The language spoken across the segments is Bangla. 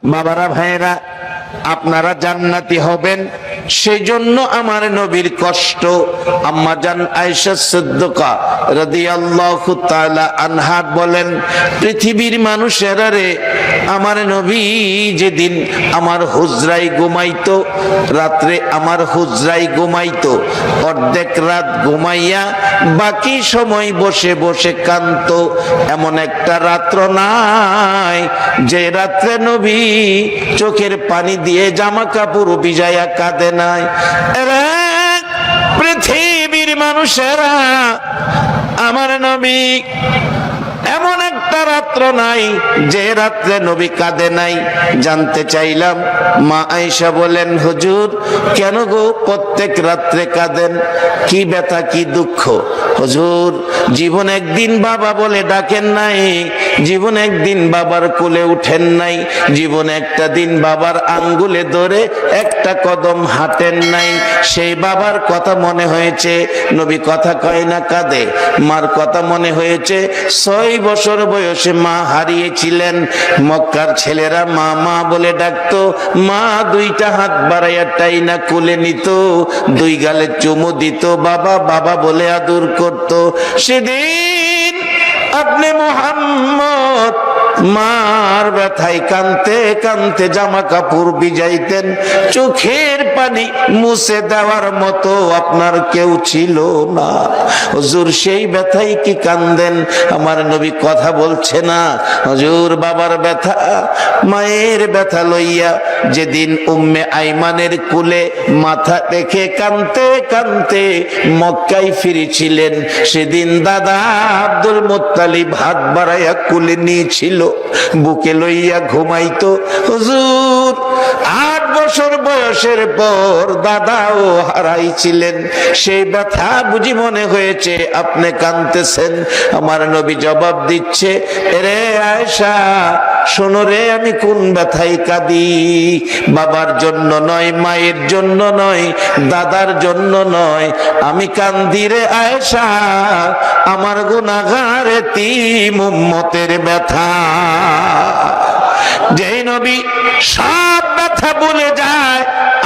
বাবারা ভাইয়েরা, আপনারা জান্নাতি হবেন সেই জন্য আমার নবীর কষ্ট। আম্মা জান আয়েশা সিদ্দিকা রাদিয়াল্লাহু তাআলা আনহা বলেন, পৃথিবীর মানুষেরা রে, আমার নবী যেদিন আমার হুজরায় ঘুমাইতো, রাত্রে আমার হুজরায় ঘুমাইতো, অর্ধেক রাত ঘুমাইয়া বাকি সময় বসে বসে কাঁদতো। এমন একটা রাত্র নাই যে রাত্রে নবী চোখের পানি দিয়ে জামা কাপড় ভিজাইয়া কাঁদে নাই। পৃথিবীর মানুষেরা, আমার নবী এমন একটা রাত্র নাই যে রাত্রে নবী কাঁদে নাই। জানতে চাইলাম, মা আয়েশা বলেন, হুজুর কেন গো প্রত্যেক রাত্রে কাঁদেন? কি ব্যথা, কি দুঃখ? হুজুর, জীবন একদিন বাবা বলে ডাকেন নাই, জীবন একদিন বাবার কোলে উঠেন নাই, জীবন একটা দিন বাবার আঙ্গুলে ধরে একটা কদম হাঁটেন নাই। সেই বাবার কথা মনে হয়েছে, নবী কথা কয় না কাঁদে। মার কথা মনে হয়েছে, 6 বছর বয়সে মা হারিয়েছিলেন। মক্কার ছেলেরা মা মা বলে ডাকতো, মা দুইটা হাত বাড়াইয়া টাইনা কোলে নিত, 2 গালে চুমু দিত, বাবা বাবা বলে আদর করত। সেদিন আপনি মুহাম্মদ মার ব্যথায় কানতে কানতে জামা কাপড় ভিজাইতেন, চোখের পানি মুছে দেওয়ার মতো আপনার কেউ ছিল না। হুজুর সেই ব্যথায় কি কান্দেন? আমার নবী কথা বলছে না। হুজুর বাবার ব্যথা, মায়ের ব্যথা লইয়া যেদিন উম্মে আইমানের কুলে মাথা রেখে কানতে কানতে মক্কায় ফিরেছিলেন, সেদিন দাদা আব্দুল মুত্তালিব হাত বাড়াইয়া কুলে নিয়েছিল, বুকে লইয়া ঘুমাইতো। হুজুর 8 বছর বয়সের পর দাদাও হারাইছিলেন, সেই ব্যথা বুঝি মনে হয়েছে আপনি কাঁদতেছেন। আমার নবী জবাব দিচ্ছে, রে আয়েশা শোনো রে, আমি কোন ব্যথায় কাঁদি? বাবার জন্য নয়, মায়ের জন্য নয়, দাদার জন্য নয়, আমি কান্দি রে আয়েশা আমার গুনাহগার এতিম উম্মতের ব্যথা। যেই নবী সব ব্যথা ভুলে যায়,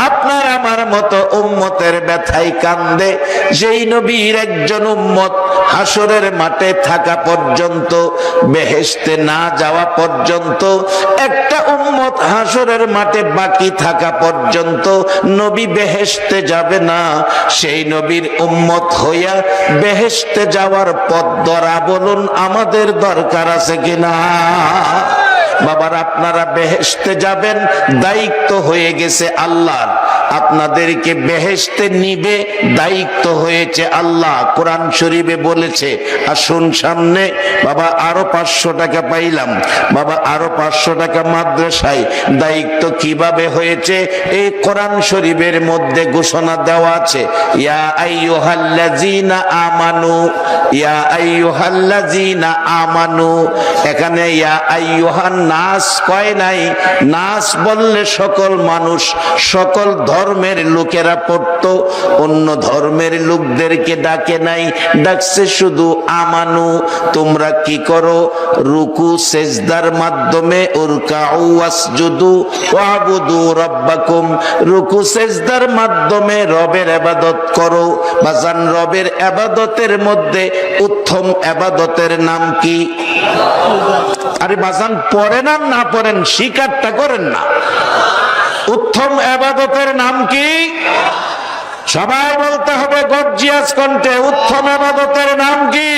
আপনার আমার মতো উম্মতের ব্যথায় কান্দে। যেই নবীর একজন উম্মত হাসরের মাঠে থাকা পর্যন্ত, বেহেশতে না যাওয়া পর্যন্ত, একটা উম্মত হাসরের মাঠে বাকি থাকা পর্যন্ত নবী বেহেশতে যাবে না। সেই নবীর উম্মত হইয়া বেহেশতে যাওয়ার পথ ধরা বলুন আমাদের দরকার আছে কিনা? বাবার, আপনারা বেহেশতে যাবেন, দায়িত্ব হয়ে গেছে আল্লাহর। আপনাদেরকে বেহেশতে নিবে, দায়িত্ব হয়েছে আল্লাহ। কোরআন শরীফে বলেছে, আসুন সামনে। বাবা আরো 500 টাকা পাইলাম, বাবা আরো 500 টাকা মাদ্রাসায়। দায়িত্ব কিভাবে হয়েছে এই কোরআন শরীফের মধ্যে ঘোষণা দেওয়া আছে, ইয়া আইয়ুহাল্লাযীনা আমানু, ইয়া আইয়ুহাল্লাযীনা আমানু। এখানে ইয়া আইয়ুহান নাস কয় নাই। নাস বললে সকল মানুষ, সকল ধর্মের লোকেরা পড়তো, অন্য ধর্মের লোকদেরকে ডাকে নাই, ডাকছে শুধু আমানু। তোমরা কি করো? রুকু সেজদার মাধ্যমে উরকাউ ওয়াসজুদু ওয়াবুদু রাব্বাকুম, রুকু সেজদার মাধ্যমে রবের ইবাদত করো। বাজান, রবের ইবাদতের মধ্যে উত্তম ইবাদতের নাম কি? আরে বাজান, পড়েন আর না পড়েন, স্বীকারটা করেন না। উত্তম ইবাদতের নাম কি? সবাই বলতে হবে গর্জিয়াস কণ্ঠে, উত্তম ইবাদতের নাম কি?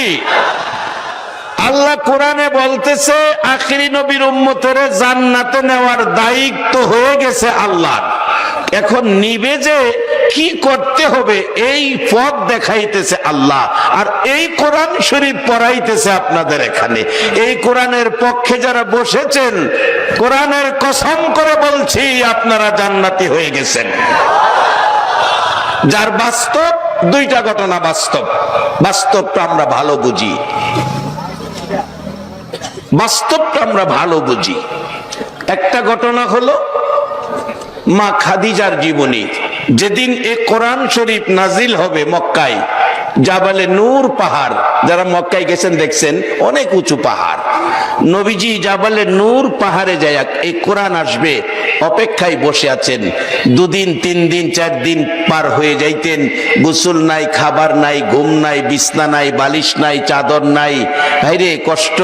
আল্লাহ কোরআনে বলতেছে, আখিরি নবীর উম্মতের জান্নাতে নেওয়ার দায়িত্ব হয়ে গেছে আল্লাহর। এখন নিবে যে কি করতে হবে এই পথ দেখাইতেছে আল্লাহ, আর এই কোরআন শরীফ পড়াইতেছে আপনাদের এখানে। এই কোরআনের পক্ষে যারা বসেছেন, কোরআনের কসম করে বলছি আপনারা জান্নাতি হয়ে গেছেন। যার বাস্তব, 2টা ঘটনা বাস্তব, বাস্তবটা আমরা ভালো বুঝি, বাস্তবটা আমরা ভালো বুঝি। একটা ঘটনা হলো মা খাদিজার জীবনী। যেদিন এ কোরআন শরীফ নাজিল হবে মক্কায়, জাবালে নূর পাহাড়, যারা মক্কায় গেছেন দেখছেন, অনেক উঁচু পাহাড়। নবীজি জাবালে নূর পাহাড়ে যায় এই কোরআন আসবে অপেক্ষায় বসে আছেন। 2 দিন 3 দিন 4 দিন পার হয়ে যাইতেন, গোসল নাই, খাবার নাই, ঘুম নাই, বিছনা নাই, বালিশ নাই, চাদর নাই। ভাইরে কষ্ট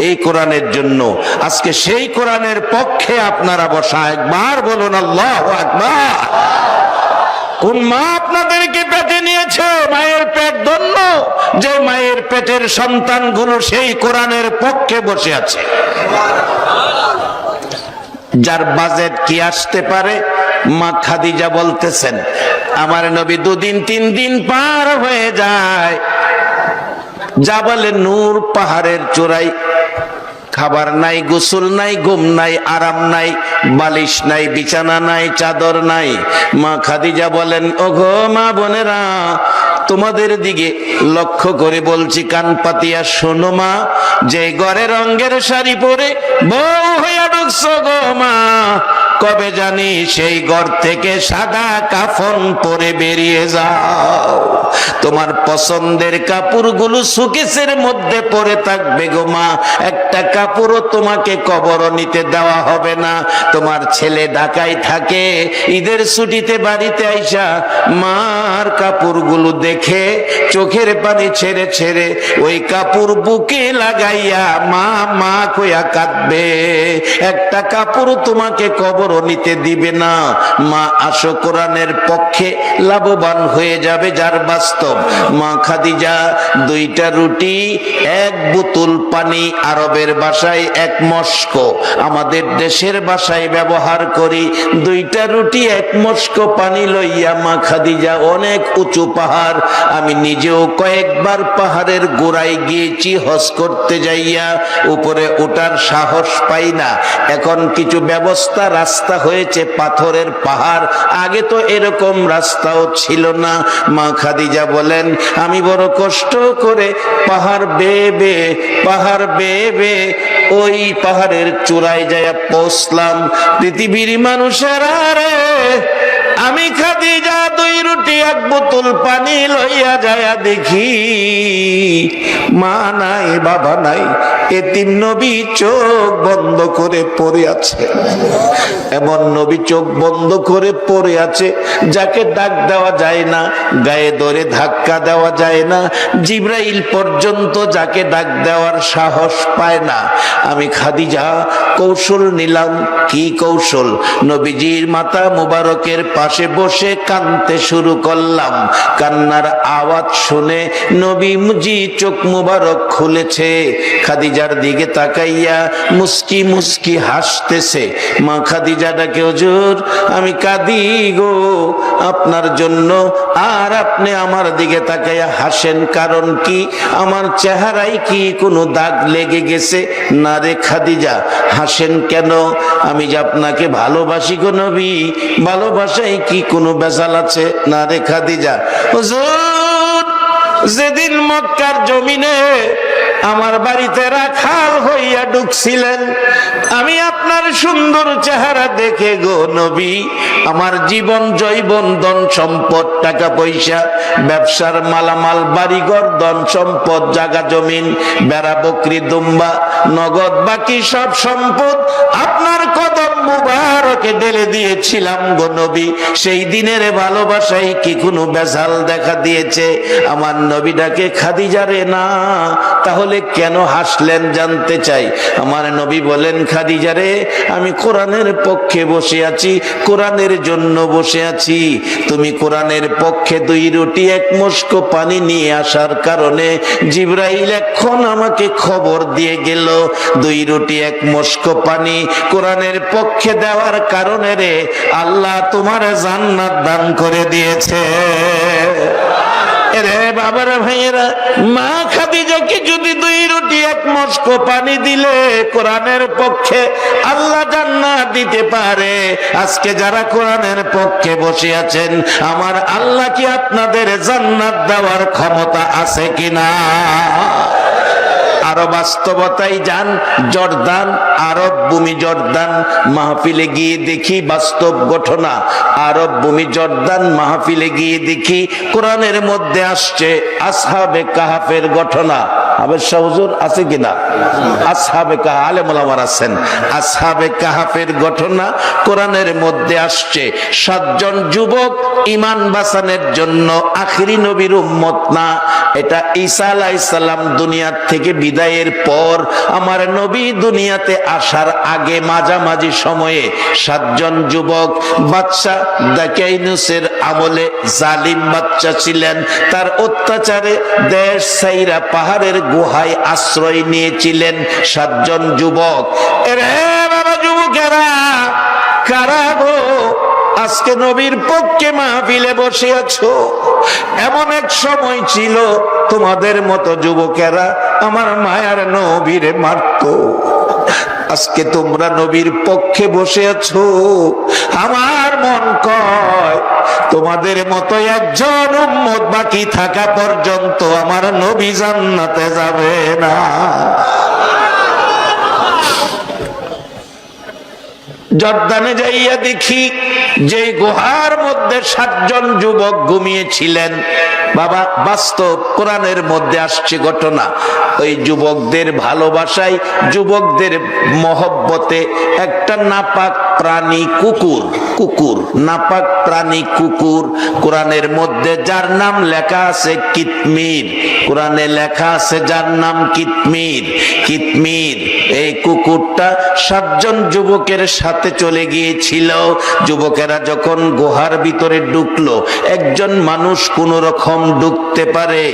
এই কোরআনের জন্য। আজকে সেই কোরআনের পক্ষে আপনারা বসা, একবার বলুন আল্লাহু আকবার। কোন মা আপনাদেরকে পেটে নিয়েছে? মায়ের পেট ধন্য, যে মায়ের পেটের সন্তানগুলো সেই কোরআনের পক্ষে বসে আছে। যার বাজেট কি আসতে পারে, মা খাদিজা বলতেছেন আমার নবী 2 দিন 3 দিন পার হয়ে যায়, জাবালে নূর পাহাড়ের চূড়ায় খাবার নাই, গোসল নাই, ঘুম নাই, আরাম নাই, বালিশ নাই, বিছানা নাই, চাদর নাই। মা খাদিজা বলেন, ওগো মা বোনেরা, তোমাদের দিকে লক্ষ্য করে বলছি, কান পাতিয়া শোনো মা, যে ঘরে রঙের শাড়ি পরে বউ হইয়া ঢুকছো গো মা, কবে জানি সেই ঘর থেকে সাদা কাফন পরে বেরিয়ে যাও। তোমার পছন্দের কাপড়গুলো সুকেসের মধ্যে পরে থাকবে গো মা, একটা কাপড়ও তোমাকে কবর নিতে দেওয়া হবে না। তোমার ছেলে ঢাকায় থাকে, ঈদের ছুটিতে বাড়িতে আইসা মার কাপড়গুলো দেখে চোখের পানি ছেড়ে ছেড়ে ওই কাপড় বুকে লাগাইয়া মা মা কইয়া কাঁদবে, একটা কাপড় তোমাকে কবর নিতে দিবে না। মা আসো কোরআনের পক্ষে লাভবান হয়ে যাবে যার বাস্তব। মা খাদিজা 2টা রুটি 1 বোতল পানি, আরবের ভাষায় 1 মস্ক, আমাদের দেশের ভাষায় ব্যবহার করি 2টা রুটি 1 মস্ক পানি লইয়া মা খাদিজা অনেক উঁচু পাহাড়, আমি নিজেও কয়েকবার পাহাড়ের গোড়ায় গিয়েছি হজ করতে যাইয়া, উপরে ওঠার সাহস পাই না। এখন কিছু ব্যবস্থা, রাস্তা হয়েছে, পাথরের পাহাড়, আগে তো এরকম রাস্তাও ছিল না। মা খাদিজা বলেন, আমি বড় কষ্ট করে পাহাড় বেয়ে ওই পাহাড়ের চূড়ায় যায় পৌঁছলাম। পৃথিবীর মানুষেরা রে, আমি খাদিজা 2 রুটি 1 বোতল পানি লইয়া যায়া দেখি মা নাই, বাবা নাই, এতিম নবী চোখ বন্ধ করে পড়ে আছে। এমন নবী চোখ বন্ধ করে পড়ে আছে যাকে ডাক দেওয়া যায় না, গায়ে ধরে ধাক্কা দেওয়া যায় না, জিবরাইল পর্যন্ত যাকে ডাক দেওয়ার সাহস পায় না। আমি খাদিজা কৌশল নিলাম। কি কৌশল? নবীজির মাথা মুবারকের পাশে বসে কাঁদতে শুরু করলাম। কান্নার আওয়াজ শুনে নবীজি চোখ মুবারক খুলেছে, খাদিজার দিকে তাকাইয়া মুস্কি মুস্কি হাসতেছে। মা খাদিজা ডাকে, হুজুর আমি কাঁদি গো আপনার জন্য, আর আপনি আমার দিকে তাকাইয়া হাসেন, কারণ কি? আমার চেহারায় কি কোনো দাগ লেগে গেছে? না রে খাদিজা, হাসেন কেন? আমি যে আপনাকে ভালোবাসি গো নবী, ভালোবাসায় কি কোনো বেজাল আছে? না রে খাদিজা। হুজুর যেদিন মক্কার জমিনে আমার বাড়িতে রাখাল হইয়া ঢুকছিলেন, আমি আপনার সুন্দর চেহারা দেখে গো নবী আমার জীবন জৈবন ধন সম্পদ, টাকা পয়সা, ব্যবসার মালামাল, বাড়িঘর, ধন সম্পদ, জায়গা জমিন, বেড়া বকরি দুম্বা, নগদ বাকি সব সম্পদ আপনার কদম মুবারকে ঢেলে দিয়েছিলাম গো নবী। সেই দিনের ভালোবাসায় কি কোনো বেজাল দেখা দিয়েছে? আমার নবীটাকে খাদিজা রে না, তাহলে কেন হাসলেন জানতে চাই। আমার নবী বলেন, খাদিজা রে আমি কোরআনের পক্ষে বসে আছি, কোরআনের জন্য বসে আছি। তুমি কোরআনের পক্ষে 2 রুটি 1 মস্ক পানি নিয়ে আসার কারণে জিবরাইল এখন আমাকে খবর দিয়ে গেল, 2 রুটি 1 মস্ক পানি কোরআনের পক্ষে দেওয়ার কারণে রে আল্লাহ তোমার জান্নাত দান করে দিয়েছে। রে বাবারা ভাইয়েরা, মা খাদিজাকে যদি 2 রুটি 1 মস্ক পানি দিলে কোরআনের পক্ষে আল্লাহ জান্নাত দিতে পারে, আজকে যারা কোরআনের পক্ষে বসে আছেন আমার আল্লাহ কি আপনাদের জান্নাত দেওয়ার ক্ষমতা আছে কিনা? আরো বাস্তবতায় যান, জর্দান, আরব ভূমি জর্দান মাহফিলে গিয়ে দেখি বাস্তব ঘটনা। আরব ভূমি জর্দান মাহফিলে গিয়ে দেখি কোরআনের মধ্যে আসছে আসহাবে কাহাফের ঘটনা। আবেদ শাহ হুজুর আছে কিনা? আসহাবে কাহাফ আলেম ওলামা আছেন। আসহাবে কাহাফের ঘটনা কোরআনের মধ্যে আসছে। 7 জন যুবক ঈমান বাঁচানোর জন্য, আখিরি নবীর উম্মত না, এটা ঈসা আলাইহিস সালাম দুনিয়া থেকে বিদায়ের পর আমার নবী দুনিয়াতে আসার আগে মাঝামাঝি সময়ে 7 জন যুবক, বাদশা দাকিয়ানুসের আমলে জালিম বাদশা ছিলেন, তার অত্যাচারে দেশ ছাইরা পাহাড়ের গুহায় আশ্রয় নিয়েছিলেন 7 জন যুবক। এরে বাবা যুবকেরা, কারা গো আজকে নবীর পক্ষে মাহফিলে বসে আছো? এমন এক সময় ছিল তোমাদের মতো যুবকেরা আমার মায়ার নবীরে মারতো। আজকে তোমরা নবীর পক্ষে বসে আছো, আমার মন কয় তোমাদের মতো একজন উম্মত বাকি থাকা পর্যন্ত আমার নবী জান্নাতে যাবে না। জর্দানে যাইয়া দেখি যে গুহার মধ্যে 7 জন যুবক ঘুমিয়েছিলেন। বাবা বাস্তব কোরআনের মধ্যে আসছে ঘটনা। ওই যুবকদের ভালোবাসায়, যুবকদের মহব্বতে একটা নাপাক প্রাণী কুকুর, নাপাক প্রাণী কুকুর, কোরআনের মধ্যে যার নাম লেখা আছে কিতমির, কোরআনে লেখা আছে যার নাম কিতমির, এই কুকুরটা 7 জন যুবকের সাথে চলে গিয়েছিল। যুবকেরা যখন গুহার ভিতরে ঢুকলো, একজন মানুষ কোন রকম ঢুকতে পারে।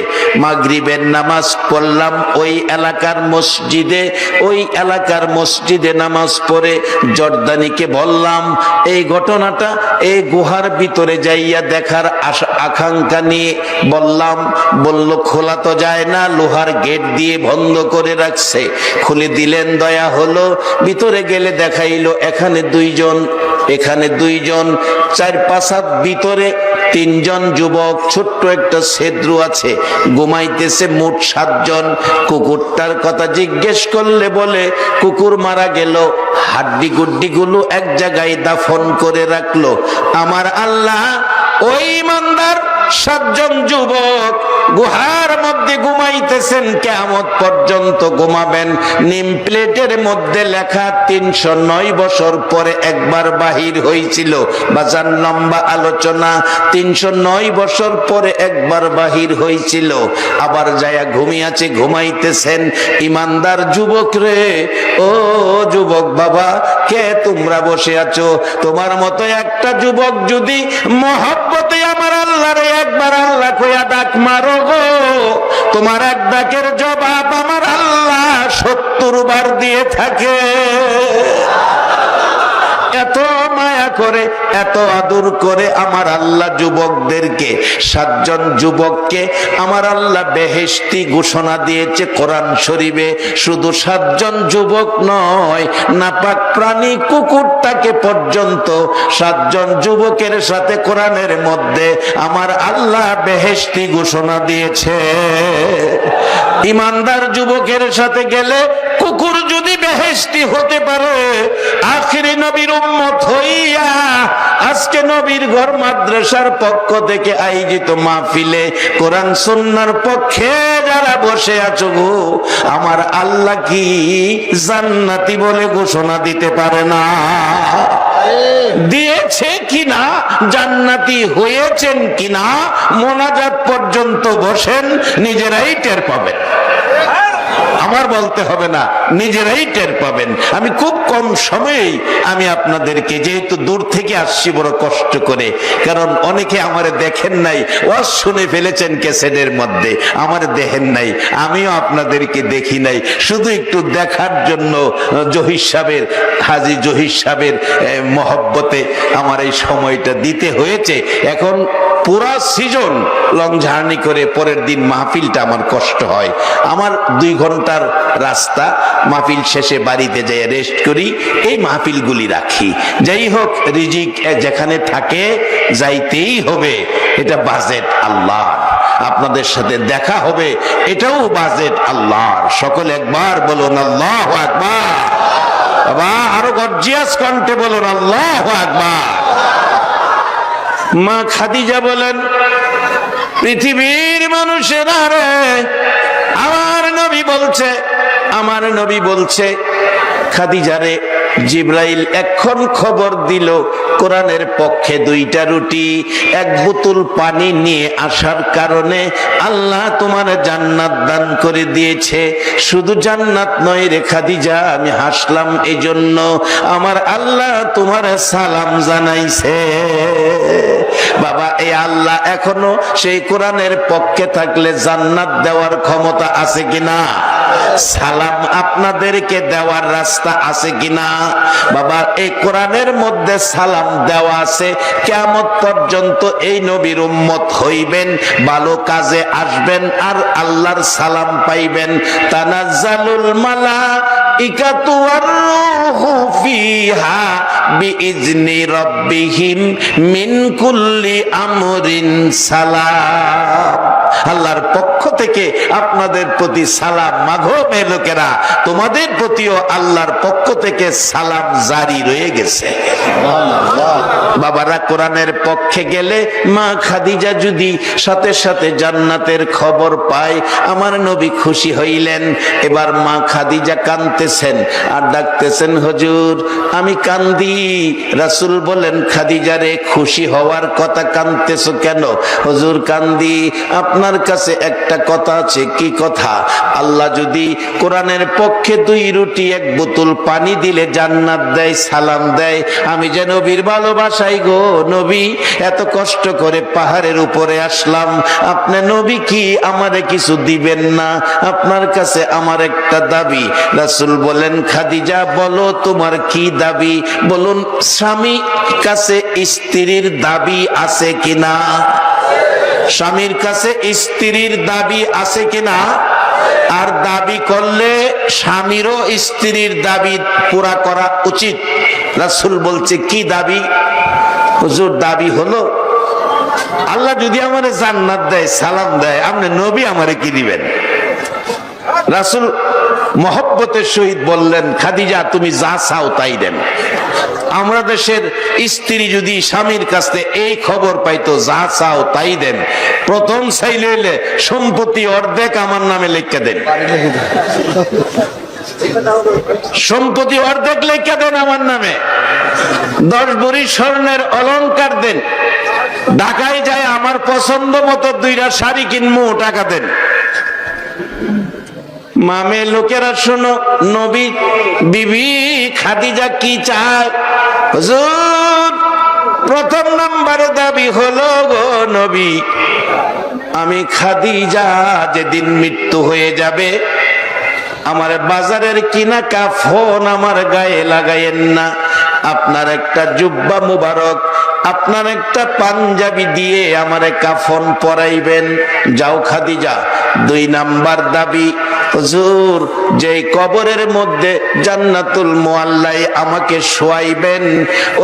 মাগরিবের নামাজ পড়লাম ওই এলাকার মসজিদে নামাজ পড়ে জর্দানিকে বললাম এই ঘটনাটা, এই গুহার ভিতরে যাইয়া দেখার আকাঙ্ক্ষা নিয়ে বললাম। বলল খোলা তো যায় না, লোহার গেট দিয়ে বন্ধ করে রাখছে। খুলে দিলেন, দয়া হলো। ভিতরে গেলে দেখাইলো এখানে 2 জন, এখানে 2 জন, 4-5 হাত ভিতরে 3 জন যুবক, ছোট্ট একটা ছেদ্র আছে, ঘুমাইতেছে মোট 7 জন। কুকুরটার কথা জিজ্ঞেস করলে বলে কুকুর মারা গেল, হাড্ডি গুড্ডি গুলো এক জায়গায় দাফন করে রাখলো। আমার আল্লাহ ওই ইমানদার 7 জন যুবক গুহার মধ্যে ঘুমাইতেছেন, কিয়ামত পর্যন্ত ঘুমাবেন। নিম প্লেটের মধ্যে লেখা 309 বছর পরে একবার বাহির হয়েছিল। বাজার লম্বা আলোচনা, 309 বছর পরে একবার বাহির হয়েছিল। আবার যায়া ঘুমিয়েছে, ঘুমাইতেছেন। ইমানদার যুবক রে, ও যুবক বাবা, কে তোমরা বসে আছো? তোমার মতো একটা যুবক যদি মহব্বতে আমার আল্লাহরে একবার আল্লাহ কইয়া ডাক মারো গো, তোমার এক ডাকের জবাব আমার আল্লাহ 70 বার দিয়ে থাকে। এত মায়া করে, এত আদর করে আমার আল্লাহ যুবকদেরকে, 7 জন যুবককে আমার আল্লাহ বেহেশতি ঘোষণা দিয়েছে কোরআন শরীফে। শুধু 7 জন যুবক নয়, নাপাক প্রাণী কুকুরটাকে পর্যন্ত 7 জন যুবকের সাথে কোরআনের মধ্যে আমার আল্লাহ বেহেশতি ঘোষণা দিয়েছে। ইমানদার যুবকের সাথে গেলে কুকুর যদি বেহেশতি হতে পারে, আখিরি নবীর উম্মত হইয়া আজকে নবীর ঘর মাদ্রাসার পক্ষ থেকে আয়োজিত মাহফিলে কোরআন সুন্নাহর পক্ষে যারা বসে আছো গো, আমার আল্লাহ কি জান্নাতি বলে ঘোষণা দিতে পারে না? দিয়েছে কিনা, জান্নাতি হয়েছেন কিনা, মোনাজাত পর্যন্ত বসেন, নিজেরাই টের পাবেন। আমার বলতে হবে না, নিজেরাই টের পাবেন। আমি খুব কম সময়েই আমি আপনাদেরকে, যেহেতু দূর থেকে আসছি বড় কষ্ট করে, কারণ অনেকে আমারে দেখেন নাই, ওয়াজ শুনে ফেলেছেন ক্যাসেটের মধ্যে, আমারে দেখেন নাই, আমিও আপনাদেরকে দেখি নাই, শুধু একটু দেখার জন্য জহির সাহেবের, হাজী জহির সাহেবের মহব্বতে আমার এই সময়টা দিতে হয়েছে। এখন পুরা সিজন লং জার্নি করে পরের দিন মাহফিলটা আমার কষ্ট হয়। আমার 2 ঘন্টার রাস্তা, মাহফিল শেষে বাড়িতে যাই রেস্ট করি, এই মাহফিলগুলি রাখি। যাই হোক, রিজিক যেখানে থাকে যাইতেই হবে, এটা বাজেট আল্লাহ। আপনাদের সাথে দেখা হবে, এটাও বাজেট আল্লাহর। সকলে একবার বলুন আল্লাহু আকবার। বাবা আরো গর্জিয়াস কণ্ঠে বলুন আল্লাহু আকবার। মা খাদিজা বলেন, পৃথিবীর মানুষেরা রে, আমার আমার নবী বলছে খাদিজারে জিব্রাইল এখন খবর দিল কোরআনের পক্ষে 2টা রুটি 1 বোতল পানি নিয়ে আসার কারণে আল্লাহ তোমার জান্নাত দান করে দিয়েছে। শুধু জান্নাত নয় রে খাদিজা, আমি হাসলাম এজন্য আমার আল্লাহ তোমার সালাম জানাইছে। বাবা, এই আল্লাহ এখনো সেই কোরআনের পক্ষে থাকলে জান্নাত দেওয়ার ক্ষমতা আছে কিনা? সালাম আপনাদেরকে দেওয়ার রাস্তা আছে কিনা? বাবা, এই কোরআনের মধ্যে সালাম দেওয়া আছে। কিয়ামত পর্যন্ত এই নবীর উম্মত হইবেন, ভালো কাজে আসবেন আর আল্লাহর সালাম পাইবেন। তানাজ্জালুল মালাইকাতু ওয়ার রূহু ফিহা বিইজনি রাব্বিহিম মিন কুল্লি আমরিন সালাম। আল্লাহর পক্ষ থেকে আপনাদের প্রতি সালাম। মাগো মেয়ে লোকেরা, তোমাদের প্রতিও আল্লাহর পক্ষ থেকে সালাম জারি রয়ে গেছে। বাবারা, কোরআনের পক্ষে গেলে মা খাদিজা যদি সাথে সাথে জান্নাতের খবর পায়, আমার নবী খুশি হইলেন। এবার মা খাদিজা কাঁদতেছেন আর ডাকতেছেন, হুজুর আমি কান্দি। রাসূল বলেন, খাদিজারে খুশি হওয়ার কথা, কাঁদতেছো কেন? হুজুর কান্দি, আপনার কাছে একটা কথা আছে। কি কথা? আল্লাহ যদি কোরআনের পক্ষে 2 রুটি 1 বোতল পানি দিলে জান্নাত দেয়, সালাম দেয়, আমি যে নবীর ভালোবাসাই গো নবী, এত কষ্ট করে পাহাড়ের উপরে আসলাম, আপনি নবী কি আমারে কিছু দিবেন না? আপনার কাছে আমার একটা দাবি। রাসূল বলেন, খাদিজা বলো তোমার কি দাবি? বলুন, স্বামী কাছে স্ত্রীর দাবি আছে কিনা? স্বামীর কাছে স্ত্রীর দাবি আছে কিনা? আর দাবি করলে স্বামীরও স্ত্রীর দাবি পুরা করা উচিত। রাসূল বলছে, কি দাবি? হুজুর দাবি হলো আল্লাহ যদি আমারে জান্নাত দেয়, সালাম দেয়, আপনি নবী আমারে কি দিবেন? রাসূল মহব্বতের সহিত বললেন, খাদিজা তুমি যা চাও তাই দেন। আমরা দেশের স্ত্রী যদি স্বামীর কাছে এই খবর পাইতো, যা চাও তাই দেন, প্রথম চাইলে হইলে সম্পত্তি অর্ধেক আমার নামে লিখে দেন, সম্পত্তি অর্ধেক লিখে দেন আমার নামে, 10 ভরি স্বর্ণের অলংকার দেন, ঢাকায় যায় আমার পছন্দ মতো 2টা শাড়ি কিনবো, টাকা দেন। মামে লোকেরা শোনো, নবী বিবি খাদিজা কি চায়? হুজুর প্রথম নম্বরে দাবি হলো গো নবী, আমি খাদিজা যেদিন মৃত্যু হয়ে যাবে, আমার বাজারের কিনা কাফন আমার গায়ে লাগায়েন না, আপনার একটা জুব্বা মুবারক, আপনার একটা পাঞ্জাবি দিয়ে আমারে কাফন পরাইবেন। যাও খাদিজা। 2 নাম্বার দাবি, হুজুর যেই কবরের মধ্যে জান্নাতুল মুআল্লায় আমাকে শোয়াইবেন,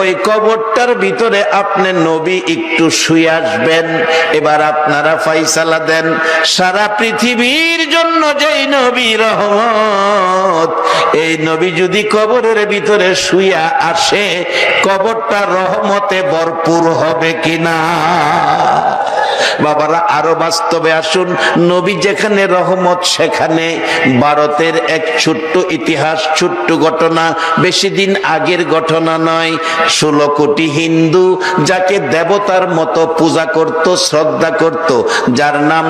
ওই কবরটার ভিতরে আপনি নবী একটু শুয়ে আসবেন। এবার আপনারা ফয়সালা দেন, সারা পৃথিবীর জন্য যেই নবী রহমত, এই নবী যদি কবরের ভিতরে শুয়ে আসে, কবরটা রহমতে ভরপুর হবে কিনা? বাবারা, আরো বাস্তবে আসুন। নবী যেখানে রহমত, সেখানে ভারতের এক ছোট্ট ইতিহাস, ছোট্ট ঘটনা, বেশি দিন আগের ঘটনা নয়। 16 কোটি হিন্দু যাকে দেবতার মতো পূজা করত, শ্রদ্ধা করত, যার নাম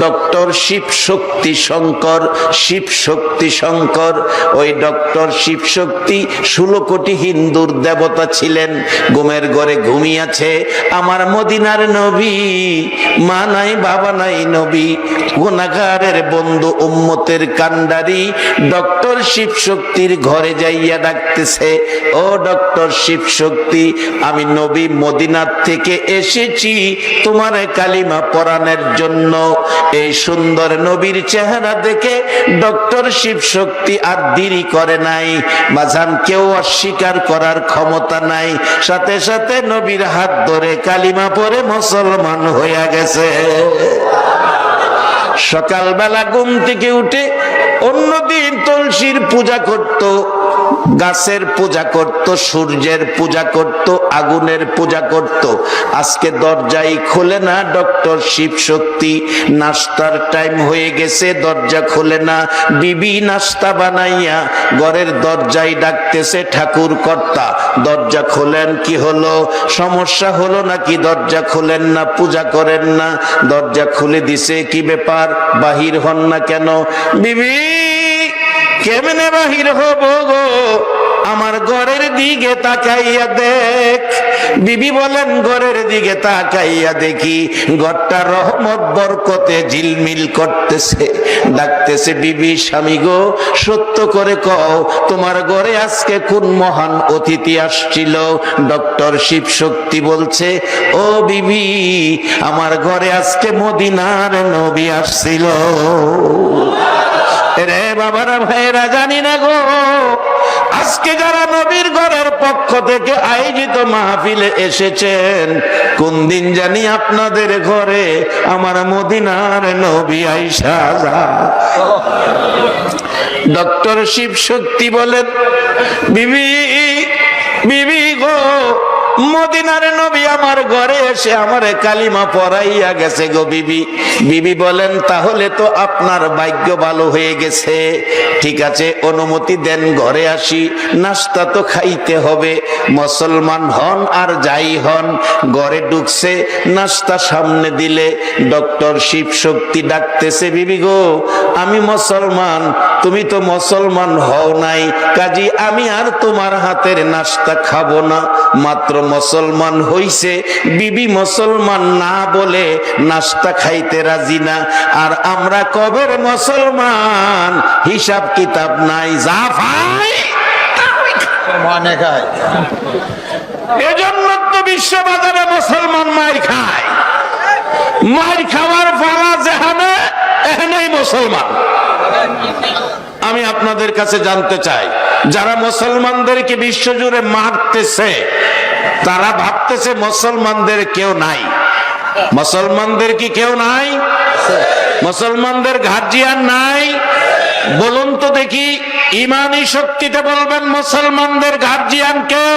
ডক্টর শিব শক্তি শঙ্কর, শিব শক্তি শঙ্কর। ওই ডক্টর শিব শক্তি 16 কোটি হিন্দুর দেবতা ছিলেন। ঘুমের ঘরে ঘুমিয়েছে আমার মদিনার নবী, মা নাই বাবা নাই নবী, গুনাহগারের বন্ধু উম্মতের কান্ডারি ডক্টর শিব শক্তির ঘরে যাইয়া ডাকতেছে, ও ডক্টর শিব শক্তি, আমি নবী মদিনার থেকে এসেছি তোমার কালিমা পড়ানোর জন্য। এই সুন্দর নবীর চেহারা দেখে ডক্টর শিব শক্তি আর দেরি করে নাই। বাজান, কেউ অস্বীকার করার ক্ষমতা নাই, সাথে সাথে নবীর হাত ধরে কালিমা পড়ে মুসলমান হইয়া গেছে। সকালবেলা ঘুম থেকে উঠে অন্যদিন তুলসীর পূজা করত, গাছের পূজা করত, সূর্যের পূজা করত, আগুনের পূজা করত। আজকে দরজাই খোলে না ডক্টর শিব শক্তি। নাস্তার টাইম হয়ে গেছে, দরজা খোলে না। বিবি নাস্তা বানাইয়া ঘরের দরজায় ডাকতেছে, ঠাকুর কর্তা দরজা খোলেন। কি হলো, সমস্যা হলো নাকি? দরজা খোলেন না, পূজা করেন না। দরজা খুলে দিছে, কি ব্যাপার, বাহির হন না কেন? বিবি কেমনে বাহির হব গো, আমার ঘরের দিকে তাকাইয়া দেখ। বিবি বলেন, ঘরের দিকে তাকাইয়া দেখি ঘরটা রহমত বরকতে ঝিলমিল করতেছে। ডাকতেছে, বিবি স্বামী গো, সত্য করে কও তোমার ঘরে আজকে কোন মহান অতিথি আসছিল? ডক্টর শিব শক্তি বলছে, ও বিবি, আমার ঘরে আজকে মদিনার নবী আসছিল। রে বাবারা, ভাইরা, জানি না গো, আজকে যারা নবীর ঘরের পক্ষ থেকে আয়োজিত মাহফিলে এসেছেন, কোন দিন জানি আপনাদের ঘরে আমার মদিনার নবী আইসা যায়। ডক্টর শিব শক্তি বলেন, বিবি বিবি গো, মদিনার নবী আমার ঘরে এসে আমারে কালিমা পড়াইয়া গেছে গো বিবি। বিবি বলেন, তাহলে তো আপনার ভাগ্য ভালো হয়ে গেছে। ঠিক আছে, অনুমতি দেন ঘরে আসি, নাস্তা তো খাইতে হবে। মুসলমান হন আর যাই হন, ঘরে ঢুকছে, নাস্তা সামনে দিলে ডক্টর শিব শক্তি ডাকতেছে, বিবি গো, আমি মুসলমান, তুমি তো মুসলমান হও নাই, কাজী আমি আর তোমার হাতের নাস্তা খাবো না। মাত্র মুসলমান হইছে, বিবি মুসলমান না বলে নাস্তা খাইতে রাজি না। আর আমরা কবের মুসলমান, হিসাব কিতাব নাই, যা ভাই মানে খায়। এজন্য তো বিশ্ববাজারে মুসলমান মাইর খায়। মাইর খাওয়ার ফালা যেখানে, এখানেই মুসলমান। আমি আপনাদের কাছে জানতে চাই, যারা মুসলমানদেরকে বিশ্বজুড়ে মারতেছে, তারা ভাবতেছে মুসলমানদের কেউ নাই। মুসলমানদের কি কেউ নাই? মুসলমানদের গার্জিয়ান নাই? বলুন তো দেখি, ইমানি শক্তিতে বলবেন মুসলমানদের গার্জিয়ান কে?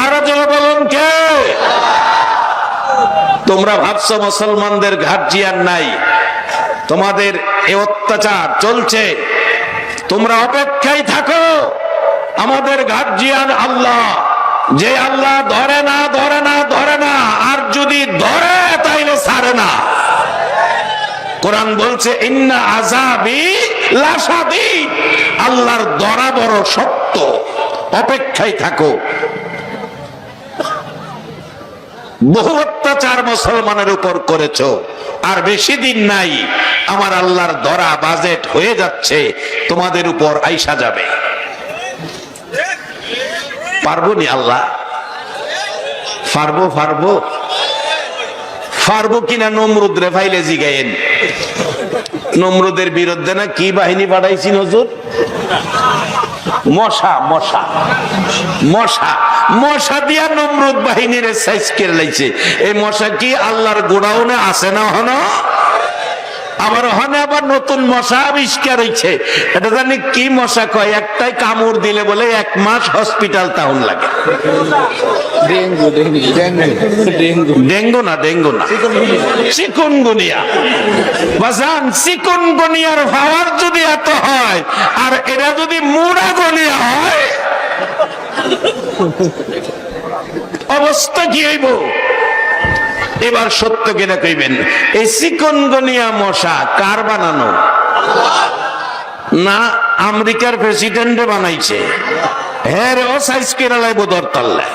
আরো জোরে বলুন কে? তোমরা ভাবছো মুসলমানদের গার্জিয়ান নাই, তোমাদের এ অত্যাচার চলছে, তোমরা অপেক্ষায় থাকো। আমাদের গার্জিয়ান আল্লাহ, যে আল্লাহ ধরে না ধরে না ধরে না, আর যদি ধরে তাইলে ছাড়ে না। কোরআন বলছে, ইন্না আযাবি লাশাদীদ, আল্লাহর ধরা বড় শক্ত, অপেক্ষায় থাকো। বহু অত্যাচার মুসলমানের উপর করেছো, আর বেশি দিন নাই, আমার আল্লাহর ধরা বাজেট হয়ে যাচ্ছে, তোমাদের উপর আইসা যাবে। পারবো নি আল্লাহ? পারবো পারবো পারবো কিনা নমরুদ রে ফাইলে জিগায়েন। নমরুদের বিরুদ্ধে না কি বাহিনী পাঠাইছি নজর? মশা মশা মশা মশা দিয়া নমরুদ বাহিনীর সাইজ করে লাইছে। এই মশা কি আল্লাহর গোডাউনে আছে না? হনো আবার ওখানে আবার নতুন মশা আবিষ্কার হয়েছে। এটা জানি কি মশা কয়, একটাই কামড় দিলে বলে 1 মাস হসপিটাল টাউন লাগে। ডেঙ্গু না, ডেঙ্গু না, চিকুনগুনিয়া। বাজান, চিকুনগুনিয়ার পাওয়ার যদি এত হয়, আর এটা যদি মুড়াগুনিয়া হয়, অবস্থা কি হইব? এবার সত্য কিনা কইবেন, এই চিকুনগুনিয়া মশা কার বানানো? না আমেরিকার প্রেসিডেন্টে বানাইছে? হ্যাঁ রে, ও সাইজ করে লাইব দরতাল্লা।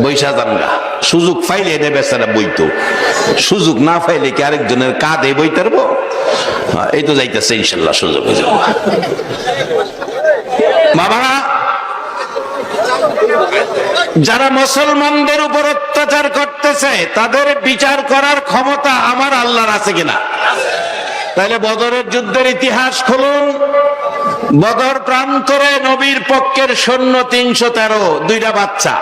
বৈশা জানগা, সুযোগ পাইলে এনে বেচারা বইতো, সুযোগ না পাইলে কি আরেকজনের কাঁধে বইতারবো? এই তো যাইতেছে ইনশাল্লাহ সুযোগ হয়ে যাবো। বাবারা, যারা মুসলমানদের উপর অত্যাচার করতেছে, তাদের বিচার করার ক্ষমতা আমার আল্লাহর আছে কিনা? তাহলে বদরের যুদ্ধের ইতিহাস খুলুন। বদর প্রান্তরে নবীর পক্ষের সৈন্য 313, 2টা বাচ্চা।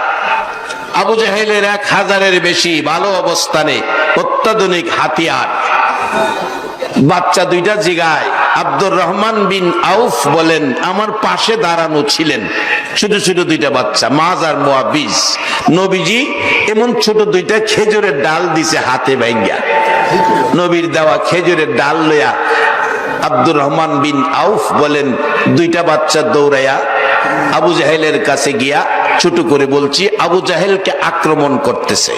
আবু জাহেলের 1000-এর বেশি ভালো অবস্থানে অত্যাধুনিক হাতিয়ার। বাচ্চা দুইটা জিগায়, আব্দুর রহমান বিন আউফ বলেন আমার পাশে দাঁড়ানো ছিলেন ছোট ছোট দুইটা বাচ্চা, মাজ আর মুয়াবিজ। নবীজি এমন ছোট দুইটা খেজুরের ডাল দিছে হাতে ভাঙ্গা। নবীর দেওয়া খেজুরের ডাল লইয়া আব্দুর রহমান বিন আউফ বলেন দুইটা বাচ্চা দৌড়াইয়া আবু জাহেলের কাছে গিয়া, ছোট করে বলছি, আবু জাহেলকে আক্রমণ করতেছে।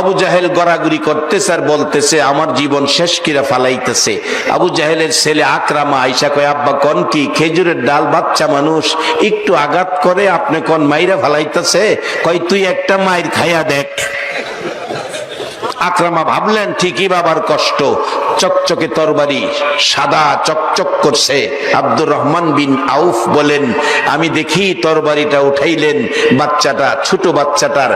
আবু জাহেল গড়াগড়ি করতেছে আর বলতেছে আমার জীবন শেষ কিরা ফালাইতেছে। আবু জাহেলের ছেলে আকরামা আইসা কয় আব্বা কোন কি? খেজুরের ডাল, বাচ্চা মানুষ একটু আঘাত করে আপনি কোন মাইরা ফালাইতেছে? কয় তুই একটা মাইর খাইয়া দেখ। আকরামা ভাবলেন ঠিকই বাবার কষ্ট, চকচকে তরবারি সাদা চকচক করছে। আব্দুর রহমান বিন আউফ বলেন আমি দেখি তরবারিটা উঠাইলেন, বাচ্চাটা ছোট বাচ্চাটার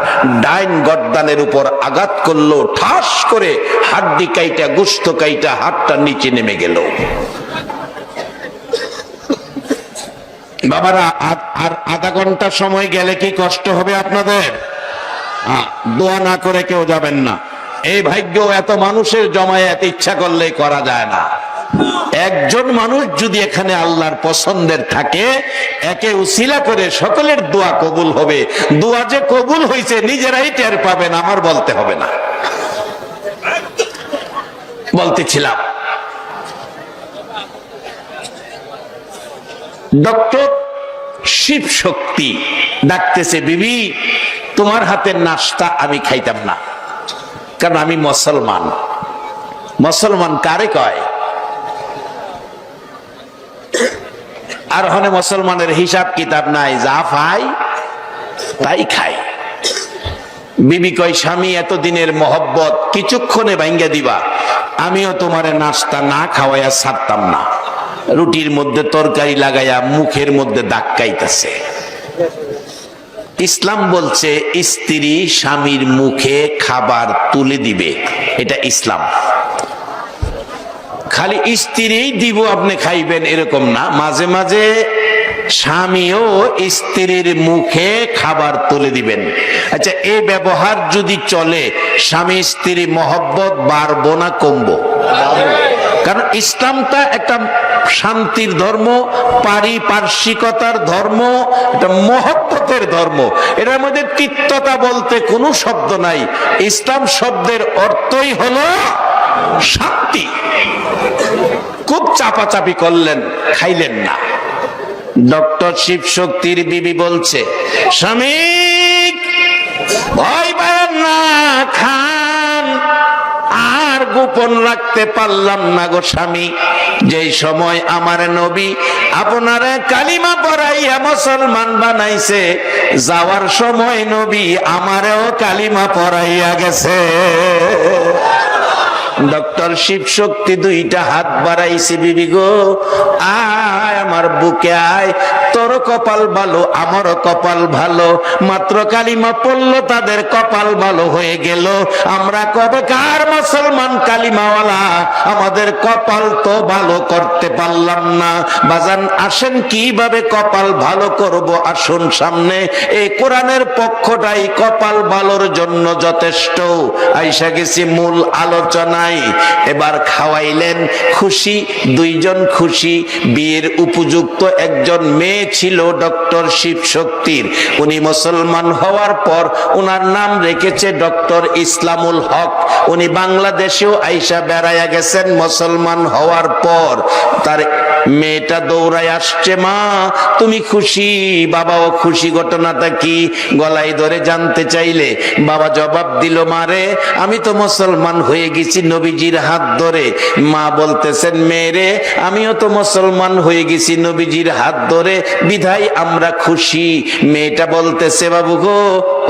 ডাইন গর্দানের উপর আঘাত করলো, ঠাস করে হাড্ডি কাইটা গোশত কাইটা হাতটা নিচে নেমে গেল। বাবারা আর আধা ঘন্টা সময় গেলে কি কষ্ট হবে আপনাদের? দোয়া না করে কেউ যাবেন না। এই ভাগ্য এত মানুষের জমায়েত ইচ্ছা করলে করা যায় না। একজন মানুষ যদি এখানে আল্লাহর পছন্দের থাকে, একে উসিলা করে সকলের দোয়া কবুল হবে। দোয়া যে কবুল হয়েছে নিজেরাই টের পাবেন, আমার বলতে হবে না। বলতেছিলাম ডক্টর শিব শক্তি ডাকতেছে, বিবি তোমার হাতের নাস্তা আমি খাইতাম না, কারণ আমি মুসলমান। মুসলমান কারে কয়? আর ওখানে মুসলমানের হিসাব কিতাব নাই, যা পাই তাই খাই। বিবি কয় স্বামী এতদিনের মহব্বত কিছুক্ষণে ভাঙ্গা দিবা, আমিও তোমারে নাস্তা না খাওয়াইয়া ছাড়তাম না। রুটির মধ্যে তরকারি লাগাইয়া মুখের মধ্যে ধাক্কাইতেছে। ইসলাম বলছে স্ত্রী স্বামীর মুখে খাবার তুলে দিবে, এটা ইসলাম। খালি স্ত্রী দিব আপনি খাইবেন এরকম না, মাঝে মাঝে স্বামীও স্ত্রীর মুখে খাবার তুলে দিবেন। আচ্ছা এই ব্যবহার যদি চলে, স্বামী স্ত্রী মহব্বত বাড়বো না কমবো? কারণ ইসলামটা একটা শান্তির ধর্ম, পারিপার্শ্বিকতার ধর্ম, এটা মহব্বতের ধর্ম। এটার মধ্যে তিক্ততা বলতে কোনো শব্দ নাই। ইসলাম শব্দের অর্থই হলো শান্তি। খুব চাপাচাপি করলেন, খাইলেন না। ডক্টর শিব শক্তির বিবি বলছে স্বামী ভয় পাবেন না, খান। আর গোপন রাখতে পারলাম না গো স্বামী, যেই সময় আমার নবী আপনারা কালিমা পড়াইয়া মুসলমান বানাইছে, যাওয়ার সময় নবী আমারেও কালিমা পড়াইয়া গেছে। ডক্টর শিব শক্তি দুইটা হাত বাড়াইছে, বিবি গো আয় আমার বুকে আয়, তোর কপাল ভালো আমারও কপাল ভালো, মাত্র কালিমা পড়লো তাদের কপাল ভালো হয়ে গেল। আমরা কবেকার মুসলমান কালিমাওয়ালা, আমাদের কপাল তো ভালো করতে পারলাম না। বাজান আসেন কিভাবে কপাল ভালো করব, আসুন সামনে। এই কোরআনের পক্ষটাই কপাল ভালোর জন্য যথেষ্ট। আইসা গেছি মূল আলোচনায়। এবার খাওয়াইলেন, খুশি, দুইজন খুশি। বিয়ের উপযুক্ত একজন মেয়ে ছিল ডক্টর শিব শক্তির। উনি মুসলমান হওয়ার পর উনার নাম রেখেছে ডক্টর ইসলামুল হক। উনি বাংলাদেশেও আইসা বেড়াইয়া গেছেন মুসলমান হওয়ার পর। তার মেয়েটা দৌড়ায় আসছে, মা তুমি খুশি? বাবাও খুশি। ঘটনাটা কি? গলায় ধরে জানতে চাইলে বাবা জবাব দিল, মারে আমি তো মুসলমান হয়ে গেছি নবীজির হাত ধরে। মা বলতেছেন, মেয়েরে আমিও তো মুসলমান হয়ে গেছি নবীজির হাত ধরে, বিধায় আমরা খুশি। মেয়েটা বলতেছে, বাবু গো,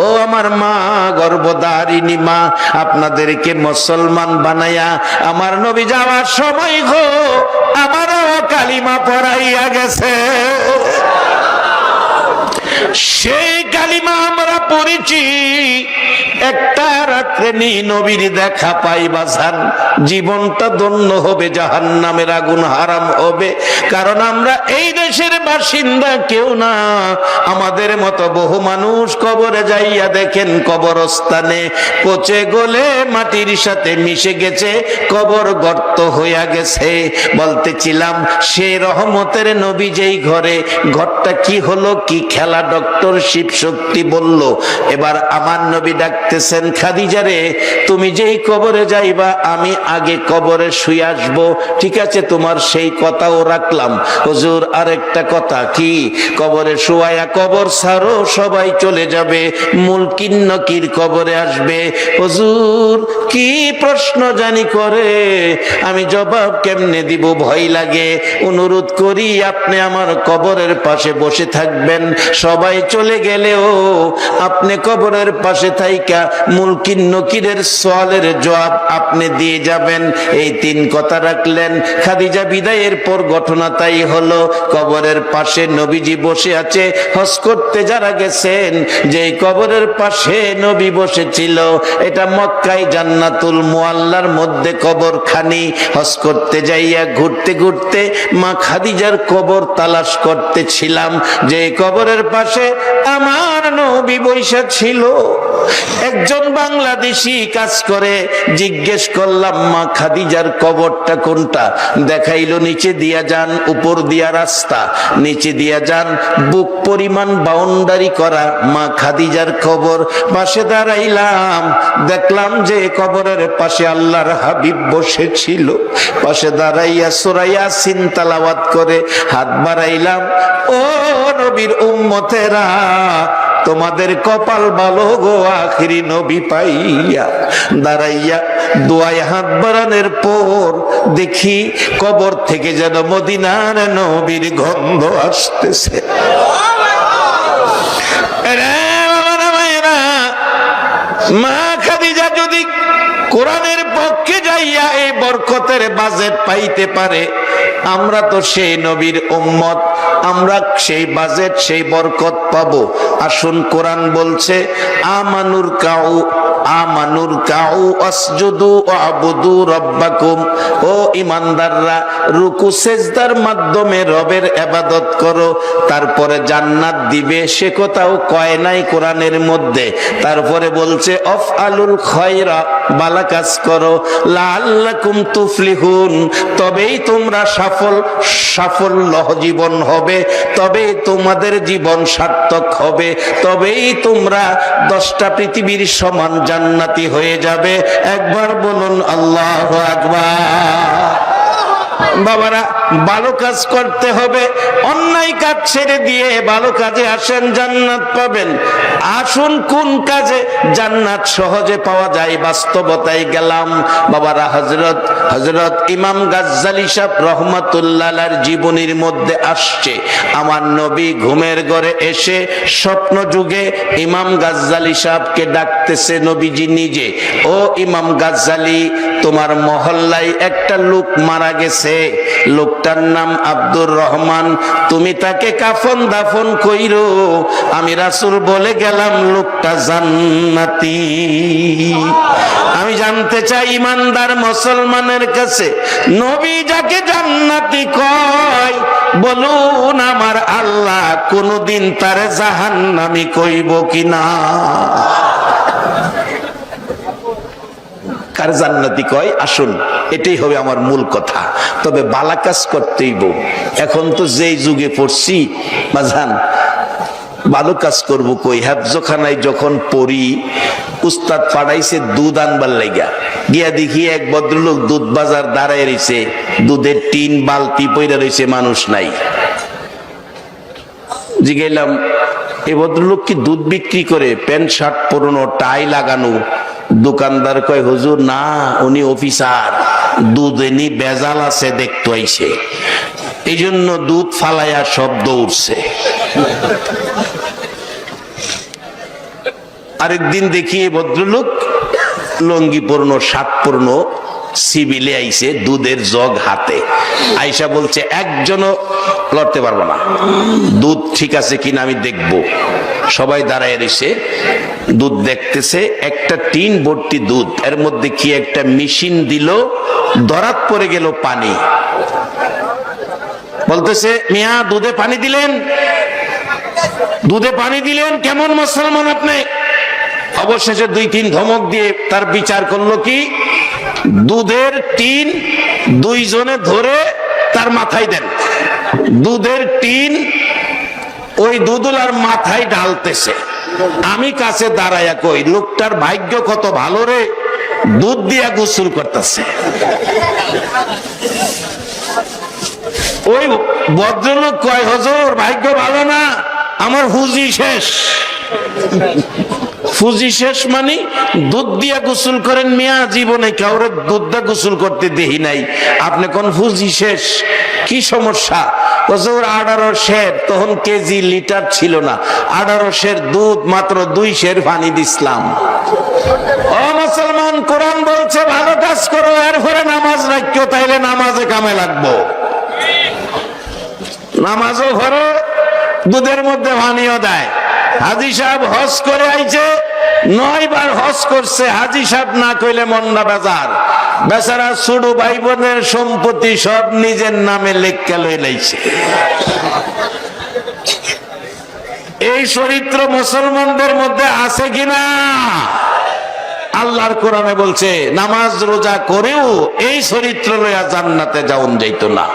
ও আমার মা, গর্ভধারিণী মা, আপনাদেরকে মুসলমান বানায়া আমার নবী যাওয়ার সময় গো আমারও কালিমা পড়াইয়া গেছে। সেই কালিমা আমরা পড়েছি, একটা রাত্রে নবীর দেখা পাই বাজান, জীবনটা ধন্য হবে, জাহান্নামের আগুন হারাম হবে। কারণ আমরা এই দেশের বাসিন্দা কেউ না, আমাদের মতো বহু মানুষ কবরে যাইয়া দেখেন কবরস্থানে পচে গলে মাটির সাথে মিশে গেছে, কবর গর্ত হইয়া গেছে। বলতেছিলাম সে রহমতের নবী যেই ঘরে, ঘরটা কি হলো, কি খেলা, ডক্টর শিব শক্তি বলল। এবার আমার নবী ডাকতেছেন, খাদিজা রে, তুমি যেই কবরে যাইবা আমি আগে কবরে শুয়ে আসবো, ঠিক আছে? তোমার সেই কথাও রাখলাম। হুজুর আরেকটা কথা, কি? কবরে শুয়ায়া কবর ছাড়ো, সবাই চলে যাবে, মুলকিন নকির কবরে আসবে। হুজুর কি প্রশ্ন জানি করে, আমি জবাব কেমনে দিব, ভয় লাগে। অনুরোধ করি আপনি আমার কবরের পাশে বসে থাকবেন, সবাই চলে গেলেও আপনি কবরের পাশে থাইকা মুলকিন নকিরের সওয়ালের জবাব আপনি দিয়ে যাবেন। এই তিন কথা রাখলেন। খাদিজা বিদায়ের পর ঘটনা তাই হলো, কবরের পাশে নবীজি বসে আছে। হজ করতে যারা গেছেন, যে কবরের পাশে নবী বসেছিল, এটা মক্কায় জান্নাতুল মুআল্লার মধ্যে কবরখানি। হজ করতে যাইয়া ঘুরতে ঘুরতে মা খাদিজার কবর তালাশ করতেছিলাম, যে কবরের পাশে আমার নবী বৈশা ছিল। একজন বাংলাদেশি কাজ করে, জিজ্ঞেস করলাম মা খাদিজার কবরটা কোনটা? দেখাইলো নিচে দিয়া যান, উপর দিয়া রাস্তা, নিচে দিয়া যান, বুক পরিমাণ বাউন্ডারি করা মা খাদিজার কবর। পাশে দাঁড়াইলাম, দেখলাম যে কবরের পাশে আল্লাহর হাবিব বসেছিল। পাশে দাঁড়াইয়া সূরা ইয়াসিন তেলাওয়াত করে হাত বাড়াইলাম, ও নবীর উম্মতেরা, তোমাদের কপাল ভালো গো, আখিরি নবী পাইয়া। দাঁড়াইয়া দোয়ায় হাত বাড়ানোর পর দেখি কবর থেকে যেন মদিনার নবীর গন্ধ আসতেছে। মা খাদিজা যদি কোরআনের পক্ষে যাইয়া এই বরকতের বাজেট পাইতে পারে, আমরা তো সেই নবীর উম্মত, আমরা সেই বাজেট সেই বরকত পাবো। আসুন, কোরআন বলছে আমানুর কাউ আমানুর কাউ আসজুদু ওয়াবুদু রাব্বাকুম, ও ইমানদাররা রুকু সেজদার মাধ্যমে রবের ইবাদত করো, তারপরে জান্নাত দিবে। সে কথাও কয় নাই কোরআনের মধ্যে। তারপরে বলছে আফআলুল খায়রা, ভালো কাজ করো, লাআল্লাকুম তুফলিহুন, তবেই তোমরা সাফল্য জীবন হবে, তবেই তোমাদের জীবন সার্থক হবে, তবেই তোমরা 10টা পৃথিবীর সমান জান্নাতি হয়ে যাবে। একবার বলুন আল্লাহু আকবার। বাবারা, ভালো কাজ করতে হবে, অন্যায় কাজ ছেড়ে দিয়ে ভালো কাজে আসেন, জান্নাত পাবেন। আসুন কোন কাজে জান্নাত সহজে পাওয়া যায়, বাস্তবতায় গেলাম। বাবারা, হযরত ইমাম গাজ্জালী সাহেব রহমাতুল্লাহ আলাইহির জীবনীর মধ্যে আসছে, আমার নবী ঘুমের ঘরে এসে স্বপ্ন যুগে ইমাম গাজ্জালী সাহেবকে ডাকতেছে নবীজি নিজে, ও ইমাম গাজ্জালী, তোমার মহল্লায় একটা লোক মারা গেছে, লোকটার নাম আব্দুর রহমান, তুমি তাকে কাফন দাফন কইরো। আমি রাসূল বলে গেলাম লোকটা জান্নাতি। আমি জানতে চাই ইমানদার মুসলমানের কাছে, নবী যাকে জান্নাতি কয়, বলুন আমার আল্লাহ কোনদিন তারে জাহান্নামী কইব কিনা? কার জান্নাতি কয়? আসুন, এটাই হবে আমার মূল কথা। তবে ভালো কাজ করতেইব। এখন তো যেই যুগে পড়ছি বাজান, ভালো কাজ করবো কই? হেফজখানায় যখন পড়ি, উস্তাদ পাঠাইছে দুধ আনবার লাইগা, গিয়া দেখি এক ভদ্রলোক দুধ বাজার দাঁড়ায় রয়েছে, দুধের টিন বালতি পইরা রয়েছে, মানুষ নাই। জিগাইলাম, এই ভদ্রলোক কি দুধ বিক্রি করে? প্যান্ট শার্ট পরানো, টাই লাগানো। দোকানদার কয়, হুজুর না, উনি অফিসার, দুধ এনি বেজাল আছে দেখতে আইছে, এই জন্য দুধ ফালাইয়া শব্দ উঠছে। আরেকদিন দেখি ভদ্রলোক লঙ্গি পরনো, শার্ট পরনো, সিভিলে আইছে, দুধের জগ হাতে আইসা বলছে একজনও লড়তে পারবো না, দুধ ঠিক আছে কিনা আমি দেখবো। সবাই দাঁড়ায় রয়েছে, দুধ দেখতেছে, একটা টিন ভর্তি দুধ, এর মধ্যে কি একটা মেশিন দিল, ধরাত পড়ে গেল পানি। বলতেছে মিয়া দুধে পানি দিলেন, দুধে পানি দিলেন, কেমন মুসলমান আপনি? অবশেষে 2-3 ধমক দিয়ে তার বিচার করলো কি, দুধের টিন দুইজনে ধরে তার মাথায় দেন, দুধের টিন ওই দুধুলার মাথায় ঢালতেছে। আমি কাছে দাঁড়াইয়া কই লোকটার ভাগ্য কত ভালো রে, দুধ দিয়া গোসল করতেছে। ওই ভদ্রলোক কয় হুজুর ভাগ্য ভালো না, আমার হুজি শেষ। ফুজি শেষ মানে দুধ দিয়া গোসল করেন মিয়া, জীবনে কাউরে দুধ দিয়া গোসল করতে দেখি নাই, আপনি কোন ফুজি শেষ? কি সমস্যা? হুজুর 18 সের, তখন কেজি লিটার ছিল না, 18 সের দুধ মাত্র 2 সের পানি দিছিলাম। ও মুসলমান, কোরআন বলছে ভালো কাজ করো, এরপরে নামাজ রাখিও, তাইলে নামাজে কামে লাগবো। নামাজও ঘরে, দুধের মধ্যে পানিও দেয়। হাজী সাহেব হজ করে আইছে, 9 বার হজ করছে, হাজী সাহেব না কইলে মন্ডা বাজার, বেচারা ছোট ভাই বোনের সম্পত্তি সব নিজের নামে লেখা লই লাইছে। এই চরিত্র মুসলমানদের মধ্যে আছে কিনা? আল্লাহর কোরআনে বলছে নামাজ রোজা করেও এই চরিত্র লইয়া জান্নাতে যাওন যাইতো না।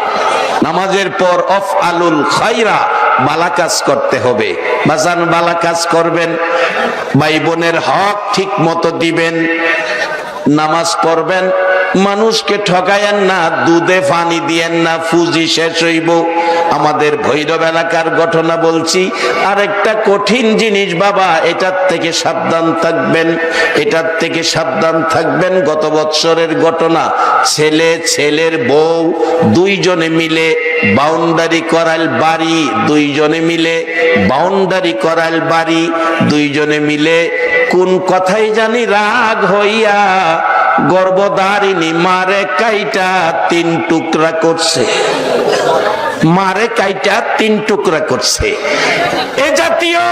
নামাজের পর আফআলুল খায়রা, ভালো কাজ করতে হবে। বাজান ভালো কাজ করবেন, ভাই বোনের হক ঠিক মতো দিবেন, নামাজ পড়বেন, মানুষকে ঠকায়েন না, দুধে পানি দিয়েন না, ফুজি শেষ হইব। আমাদের ভৈরব এলাকার ঘটনা বলছি, আরেকটা কঠিন জিনিস বাবা, এটার থেকে সাবধান থাকবেন, এটার থেকে সাবধান থাকবেন। গত বৎসরের ঘটনা, ছেলের বউ দুইজনে মিলে বাউন্ডারি করাইল বাড়ি, দুইজনে মিলে বাউন্ডারি করাইল বাড়ি, দুইজনে মিলে কোন কথাই জানি রাগ হইয়া গর্ভধারিণী মারে কাইটা 3 টুকরা করছে, মারে কাইটা 3 টুকরা করছে। এ জাতীয়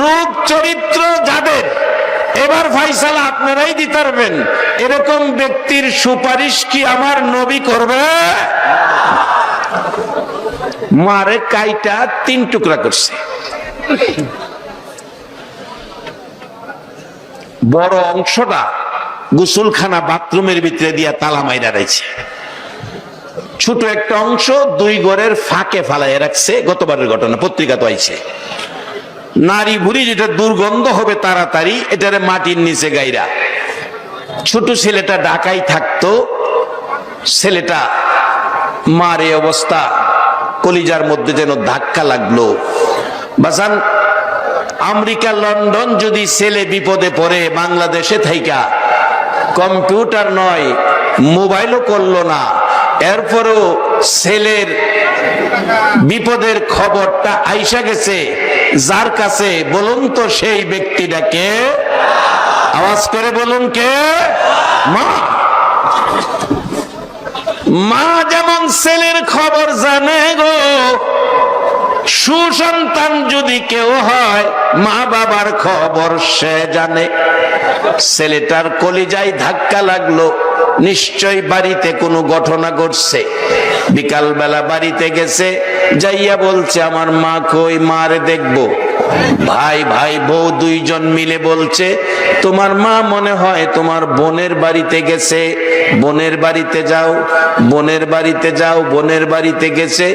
রূপ চরিত্র যাদের, এবার ফাইসালা আপনারাই দিতে পারবেন, এরকম ব্যক্তির সুপারিশ কি আমার নবী করবে? মারে কাইটা 3 টুকরা করছে। বড় অংশটা গোসলখানা বাথরুমের ভিতরে দিয়া তালা মাইরা রয়েছে, ছোট একটা অংশ 2 ঘরের ফাঁকে ফালাইয়া রাখছে। গতবারের ঘটনা, পত্রিকা তো আইছে। নারী বুড়ি যেটা দুর্গন্ধ হবে তাড়াতাড়ি, এটারে মাটির নিচে গাইরা। ছোট ছেলেটা ঢাকায় থাকতো, ছেলেটা মার এই অবস্থা, কলিজার মধ্যে যেন ধাক্কা লাগলো। বাজান, আমেরিকা লন্ডন যদি ছেলে বিপদে পড়ে, বাংলাদেশে থাইকা কম্পিউটার নয় মোবাইলও করলো না, এরপরও ছেলের বিপদের খবরটা আইসা গেছে যার কাছে, বলুন তো সেই ব্যক্তিটাকে, আওয়াজ করে বলুন কে? মা। মা যেমন ছেলের খবর জানে গো, সুসন্তান যদি কেউ হয়, মা বাবার খবর সে জানে। ছেলেটার কলিজায় ধাক্কা লাগলো, নিশ্চয় বাড়িতে কোনো ঘটনা ঘটছে। বিকাল বেলা বাড়িতে গেছে, যাইয়া বলছে আমার মা কই, মারে দেখবো। ভাই বউ দুইজন মিলে বলছে তোমার মা মনে হয় তোমার বোনের বাড়িতে গেছে, বোনের বাড়িতে যাও, বোনের বাড়িতে যাও। বোনের বাড়িতে গেছে,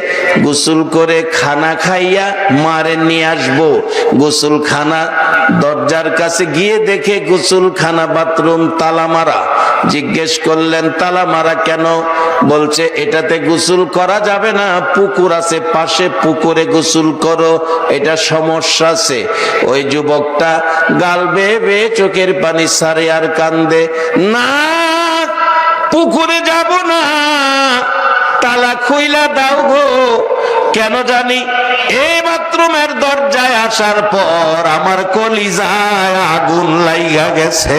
গোসল করে খানা খাইয়া মারে নিয়ে আসবো। গোসলখানা দরজার কাছে গিয়ে দেখে গোসলখানা বাথরুম তালা মারা। জিজ্ঞেস করলেন তালা মারা কেন? বলছে এটাতে গোসল করা যাবে না, পুকুর আছে পাশে, পুকুরে গোসল করো, এটা সমস্যা আছে। ওই যুবকটা গাল বেয়ে বেয়ে চোখের পানি সারে আর কান্দে, না পুকুরে যাব না, তালা খুইলা দাও গো। কেন জানি এই বাথরুমের দরজায় আসার পর আমার কলিজায় আগুন লাইগা গেছে।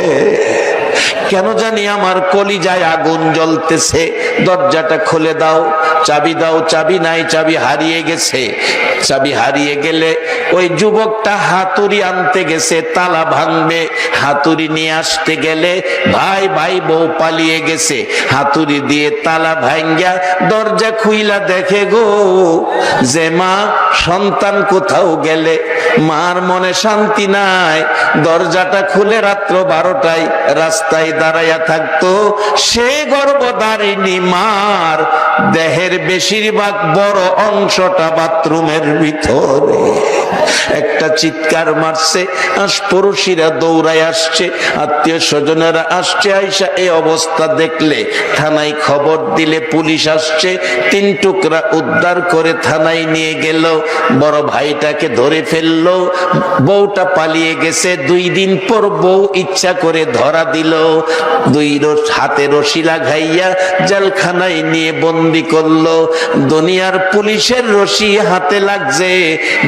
কেন জানি আমার কলিজায় আগুন জ্বলতেছে, দরজাটা খুলে দাও, চাবি দাও। চাবি নাই, চাবি হারিয়ে গেছে। চাবি হারিয়ে গেলে ওই যুবকটা হাতুড়ি আনতে গেছে, তালা ভাঙবে। হাতুড়ি নিয়ে আসতে গেলে ভাই ভাই বউ পালিয়ে গেছে, হাতুড়ি দিয়ে তালা ভাঙ্গা দরজা খুইলা দেখে গো যে মা সন্তান কোথাও গেলে, মার মনে শান্তি নাই। দরজাটা খুলে রাত্র 12টায় রাস্তায় দাঁড়াইয়া থাকতো সে গর্ভধারিণী মার দেহের বেশিরভাগ বড় অংশটা বাথরুমের ভিতরে। একটা চিৎকার মারছে, আশপড়শিরা দৌড়ায় আসছে, আত্মীয় স্বজনেরা আসছে। আইসা এই অবস্থা দেখলে থানায় খবর দিলে পুলিশ আসছে, 3 টুকরা উদ্ধার করে থানায় নিয়ে গেল। বড় ভাইটাকে ধরে ফেললো, বউটা পালিয়ে গেছে। 2 দিন পর বউ ইচ্ছা করে ধরা দিল, 2 হাতে রশি লাগাইয়া জেলখানায় নিয়ে বন্দি করলো। দুনিয়ার পুলিশের রশি হাতে লাগছে,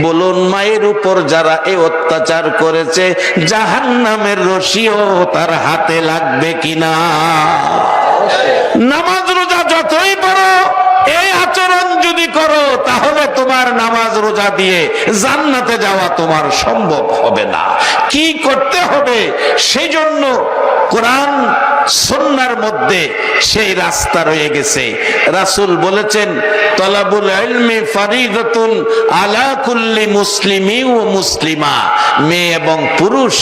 বলুন মায়ের উপর যারা এই অত্যাচার করেছে জাহান্নামের রশিও তার হাতে লাগবে কিনা? নামাজ রোজা যতই পড়ো, এই আচরণ যদি করো, তাহলে তোমার নামাজ রোজা দিয়ে জান্নাতে যাওয়া তোমার সম্ভব হবে না। কি করতে হবে? সেই জন্য কোরআন সুন্নাহর মধ্যে সেই রাস্তা রয়ে গেছে। রাসূল বলেছেন, তলাবুল ইলমি ফারিদাতুন আলা কুল্লি মুসলিমি ওয়া মুসলিমা। মেয়ে এবং পুরুষ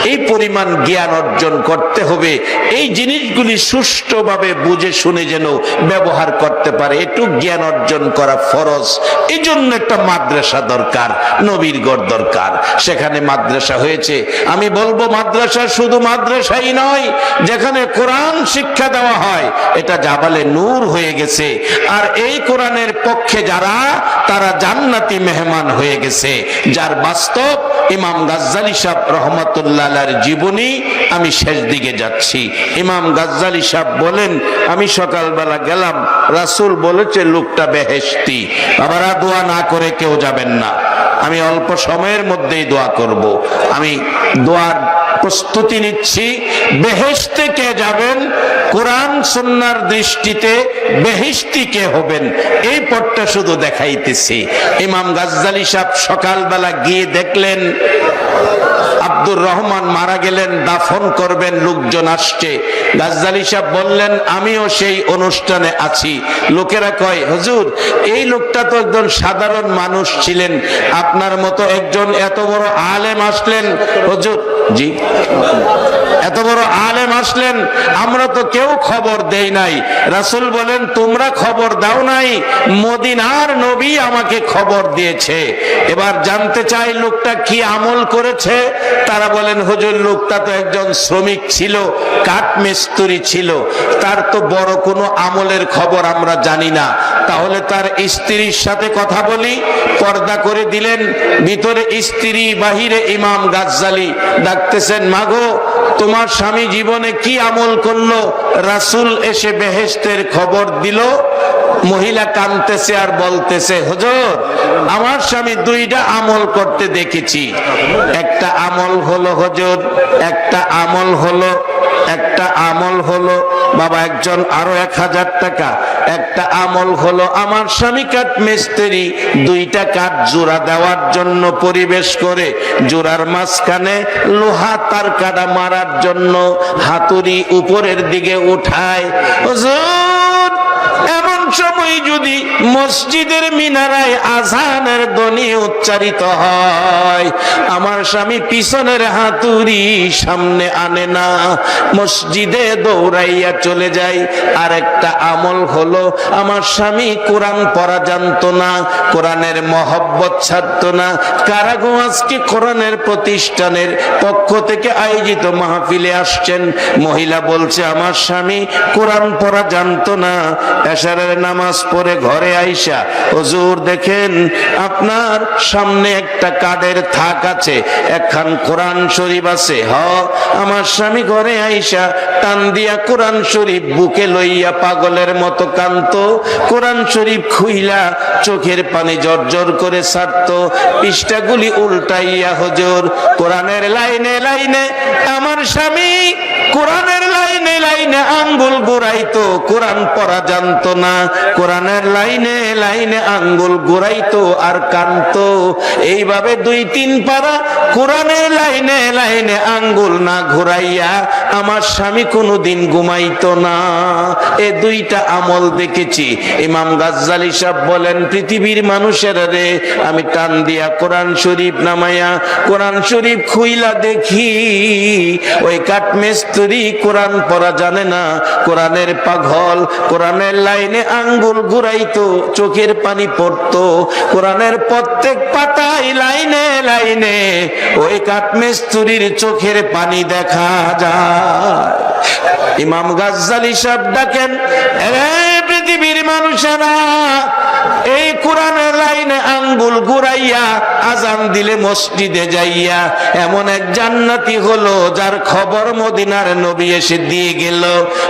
এই পরিমাণ জ্ঞান অর্জন করতে হবে, এই জিনিসগুলি সুষ্ঠুভাবে বুঝে শুনে যেন ব্যবহার করতে পারে, একটু জ্ঞান অর্জন করা ফরজ। এই জন্য একটা মাদ্রাসা দরকার, নবীর গড় দরকার। সেখানে মাদ্রাসা হয়েছে। আমি বলবো মাদ্রাসা শুধু মাদ্রাসাই নয়, যেখানে কোরআন শিক্ষা দেওয়া হয়, এটা জাবালে নূর হয়ে গেছে। আর এই কোরআনের পক্ষে যারা, তারা জান্নাতি মেহমান হয়ে গেছে। যার বাস্তব ইমাম গাজ্জালি সাহেব রহমাতুল্লাহ আলাইহির জীবনী। আমি শেষ দিকে যাচ্ছি। ইমাম গাজ্জালি সাহেব বলেন, আমি সকালবেলা গেলাম, রাসূল বলেছে লোকটা বেহেশতি, আবার দোয়া না করে কেউ যাবেন না। আমি অল্প সময়ের মধ্যেই দোয়া করব। আমি দোয়ার প্রস্তুতি নিচ্ছি। বেহেশতে কে যাবেন, কোরআন সুন্নাহর দৃষ্টিতে বেহেশতি কে হবেন, এই পথটা শুধু দেখাইতেছি। ইমাম গাজ্জালি সাহেব সকালবেলা গিয়ে দেখলেন আব্দুর রহমান মারা গেলেন, দাফন করবেন, লোকজন আসছে। গাজ্জালি সাহেব বললেন, আমিও সেই অনুষ্ঠানে আছি। লোকেরা কয়, হুজুর এই লোকটা তো একজন সাধারণ মানুষ ছিলেন, আপনার মতো একজন এত বড় আলেম আসলেন। হুজুর, জি, এত বড় আলেম আসলেন, আমরা তো কেউ খবর দেই নাই। রাসূল বলেন, তোমরা খবর দাও নাই, মদিনার নবী আমাকে খবর দিয়েছে। এবার জানতে চাই লোকটা কি আমল করেছে। তারা বলেন, হুজুর লোকটা তো একজন শ্রমিক ছিল, কাঠ মিস্ত্রি ছিল, তার তো বড় কোনো আমলের খবর আমরা জানি না। তাহলে তার স্ত্রীর সাথে কথা বলি। পর্দা করে দিলেন, ভিতরে স্ত্রী, বাহিরে ইমাম গাজ্জালি। ডাকতেছেন, মাগো তোমার স্বামী জীবনে কি আমল করলো? রাসূল এসে বেহেশতের খবর দিল। মহিলা কাঁদতেছে আর বলতেছে, হুজুর আমার স্বামী 2টা আমল করতে দেখেছি। একটা আমল হলো হুজুর, একটা আমল হলো বাবা একজন আরো 1000 টাকা। একটা আমল হলো আমার স্বামী কাঠ মিস্ত্রি, 2টা কাঠ জোড়া দেওয়ার জন্য পরিবেশ করে জোড়ার মাঝখানে লোহা তার কাটা মারার জন্য হাতুড়ি উপরের দিকে উঠায়। হুজুর এমন সময় যদি মসজিদের মিনারায় আযানের ধ্বনি উচ্চারিত হয়, আমার স্বামী পিছনের হাতুড়ি সামনে আনে না, মসজিদে দৌড়াইয়া চলে যায়। আর একটা আমল হলো আমার স্বামী কোরআন পড়া জানতো না, কোরআনের মহব্বত ছাড়তো না। কারাগো আজকে কোরআনের প্রতিষ্ঠানের পক্ষ থেকে আয়োজিত মাহফিলে আসছেন, মহিলা বলছে আমার স্বামী কোরআন পড়া জানতো না, এশারের নামাজ পড়ে ঘরে আইসা, হুজুর দেখেন আপনার সামনে একটা কাঠের থাক আছে, একখান কোরআন শরীফ আছে। আমার স্বামী ঘরে আইসা টান দিয়া কোরআন শরীফ বুকে লইয়া পাগলের মতো কাঁদতো, কোরআন শরীফ খুইলা চোখের পানি জর্জর করে ছাড়তো, পৃষ্ঠাগুলি উল্টাইয়া হুজুর কোরআনের লাইনে লাইনে আমার স্বামী কোরআনের লাইনে লাইনে লাইনে আঙ্গুল ঘুরাইতো, কোরআন পড়া জানতো না, কোরআনের লাইনে লাইনে আঙ্গুল ঘুরাইতো আর কানতো। এইভাবে 2-3 পারা কোরআনের লাইনে লাইনে আঙ্গুল না ঘুরাইয়া আমার স্বামী কোনোদিন ঘুমাইতো না। এই 2টা আমল দেখেছি। ইমাম গাজ্জালী সাহেব বলেন, পৃথিবীর মানুষের রে আমি টান দিয়া কোরআন শরীফ নামাইয়া কোরআন শরীফ খুইলা দেখি, ওই কাঠমিস্ত্রি কোরআন পড়া জানে না, কোরআনের পাগল, কোরআনের লাইনে আঙ্গুল ঘুরাইতো, চোখের পানি পড়তো, কোরআনের প্রত্যেক পাতায় লাইনে লাইনে ওই কাঠমিস্ত্রির চোখের পানি দেখা যায়। ইমাম গাজ্জালী সাহেব ডাকেন, পৃথিবীর মানুষেরা, এই কোরআনের লাইনে আঙ্গুল ঘুরাইয়া আজান দিলে মসজিদে যাইয়া এমন এক জান্নাতি হলো যার খবর মদিনার নবী এসে দিয়ে গেল।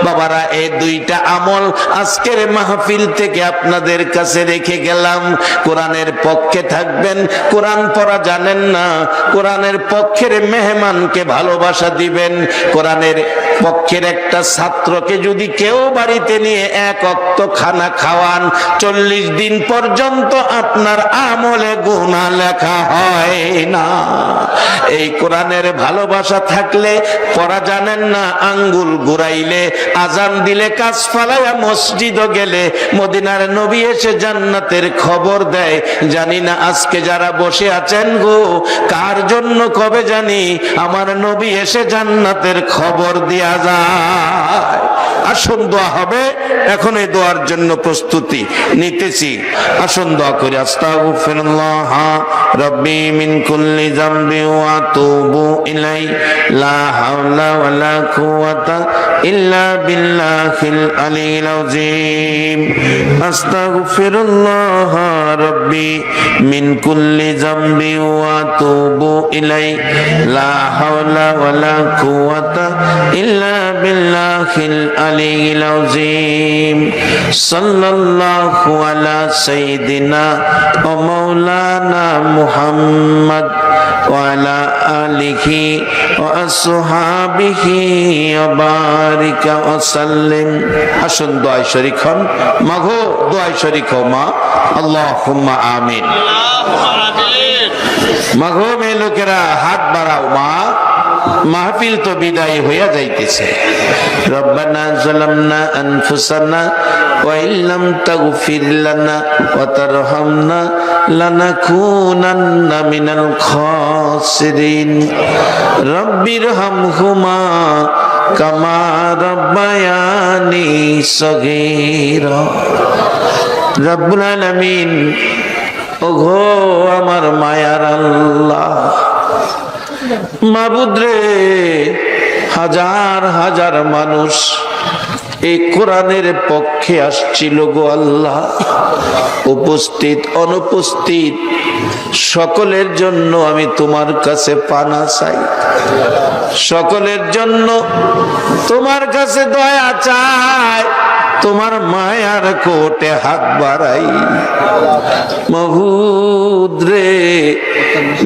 বাবারা, এই 2টা আমল আজকের মাহফিল থেকে আপনাদের কাছে রেখে গেলাম। কোরআনের পক্ষে থাকবেন, কোরআন পড়া জানেন না, কোরআনের পক্ষের মেহমানকে ভালোবাসা দিবেন। কোরআনের পক্ষের একটা ছাত্রকে যদি কেউ বাড়িতে নিয়ে 1 ওয়াক্ত খানা খাওয়ান, 40 দিন পর্যন্ত আপনার আমলে গুনাহ লেখা হয় না। এই কোরআনের ভালোবাসা থাকলে, পড়া জানেন না, আঙ্গুল ঘুরাইলে, আজান দিলে, কাজ ফালাইয়া মসজিদও গেলে মদিনার নবী এসে জান্নাতের খবর দেয়। জানি না আজকে যারা বসে আছেন গো, কার জন্য কবে জানি আমার নবী এসে জান্নাতের খবর দিয়া যায়। আসুন দোয়া হবে, এখন এই দোয়ার জন্য প্রস্তুতি নিতেছি। আসুন দোয়া করি। আস্তাগফিরুল্লাহ রাব্বি মিন কুল্লি যামবি ওয়া আতুবু ইলাই, লা হাওলা ওয়ালা কুওয়াতা ইল্লা বিল্লাহিল আলিয়্যিল আযীম। আস্তাগফিরুল্লাহ রাব্বি মিন কুল্লি যামবি ওয়া আতুবু ইলাই, লা হাওলা ওয়ালা কুওয়াতা ইল্লা বিল্লাহিল আলিয়্যিল আযীম। সাল্লাল্লাহু আলা সাইয়্যিদিনা ওয়া মাওলানা মুহাম্মদ ওয়া আলা আলিহি ওয়া আসহাবিহি ওয়া বারিকা ওয়া সাল্লিম। আসুন দোয়ায় শরীক হন। মাগো, দোয়ায় শরীক হও মা। আল্লাহুম্মা আমিন। মাগো, মেয়ে লোকেরা হাত বাড়াও মা, মাহফিল তো বিদায় হইয়া যাইতেছে। রব্বানা যালামনা আনফুসানা ওয়া ইল্লাম তাগফির লানা ওয়া তারহামনা লানাকুনান্না মিনাল খাসিরিন। রব্বিরহামহুমা কামা রাব্বায়ানি সগীরা। রব্বুল আলামিন, ওগো আমার মায়ার আল্লাহ, মাবুদ রে, হাজার হাজার মানুষ এই কোরআনের পক্ষে আসছিল গো আল্লাহ। উপস্থিত অনুপস্থিত সকলের জন্য আমি তোমার কাছে পানা চাই, সকলের জন্য তোমার কাছে দয়া চাই, তোমার মায়ার কোটে হাত বাড়াই। মাবুদ রে,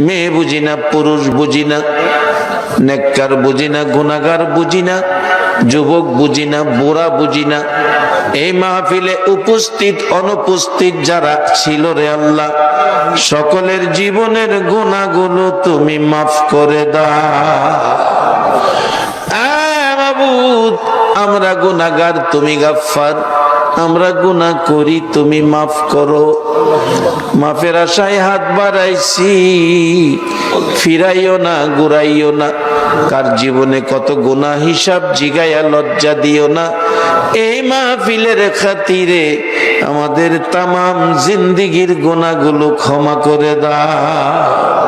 মেয়ে বুঝি না, পুরুষ বুঝি না, নেককার বুঝি না, গুনাহগার বুঝি না, যুবক বুঝি না, বুড়া বুঝি না, এই মাহফিলে উপস্থিত অনুপস্থিত যারা ছিল রে আল্লাহ, সকলের জীবনের গুনাহগুলো তুমি মাফ করে দাও। মাবুদ, আমরা গুনাহগার, তুমি গাফফার, আমরা গুনাহ করি, তুমি মাফ করো। মাফের আশায় হাত বাড়াইছি, ফিরাইও না, ঘুরাইও না। কার জীবনে কত গুনাহ হিসাব জিগায়া লজ্জা দিও না। এই মাহফিলের খাতিরে আমাদের তামাম জিন্দেগির গুনাহগুলো ক্ষমা করে দাও।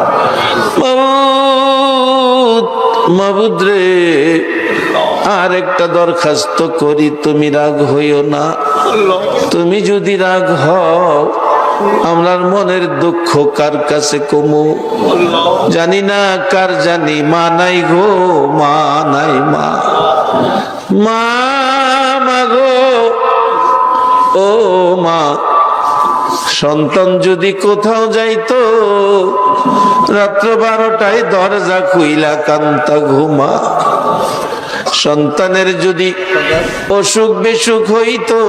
মাবুদ রে, আর একটা দরখাস্ত করি, তুমি রাগ হইও না। তুমি যদি রাগ হও, আমরার মনের দুঃখ কার কাছে কমু জানি না, কার জানি মা নাই গো, মা নাই, মা মা গো, ও মা, সন্তান যদি কোথাও যাইতো, রাত্র 12টায় দরজা খুইলা কান্তা ঘুমা। সন্তানের যদি অসুখ বিসুখ হইতো,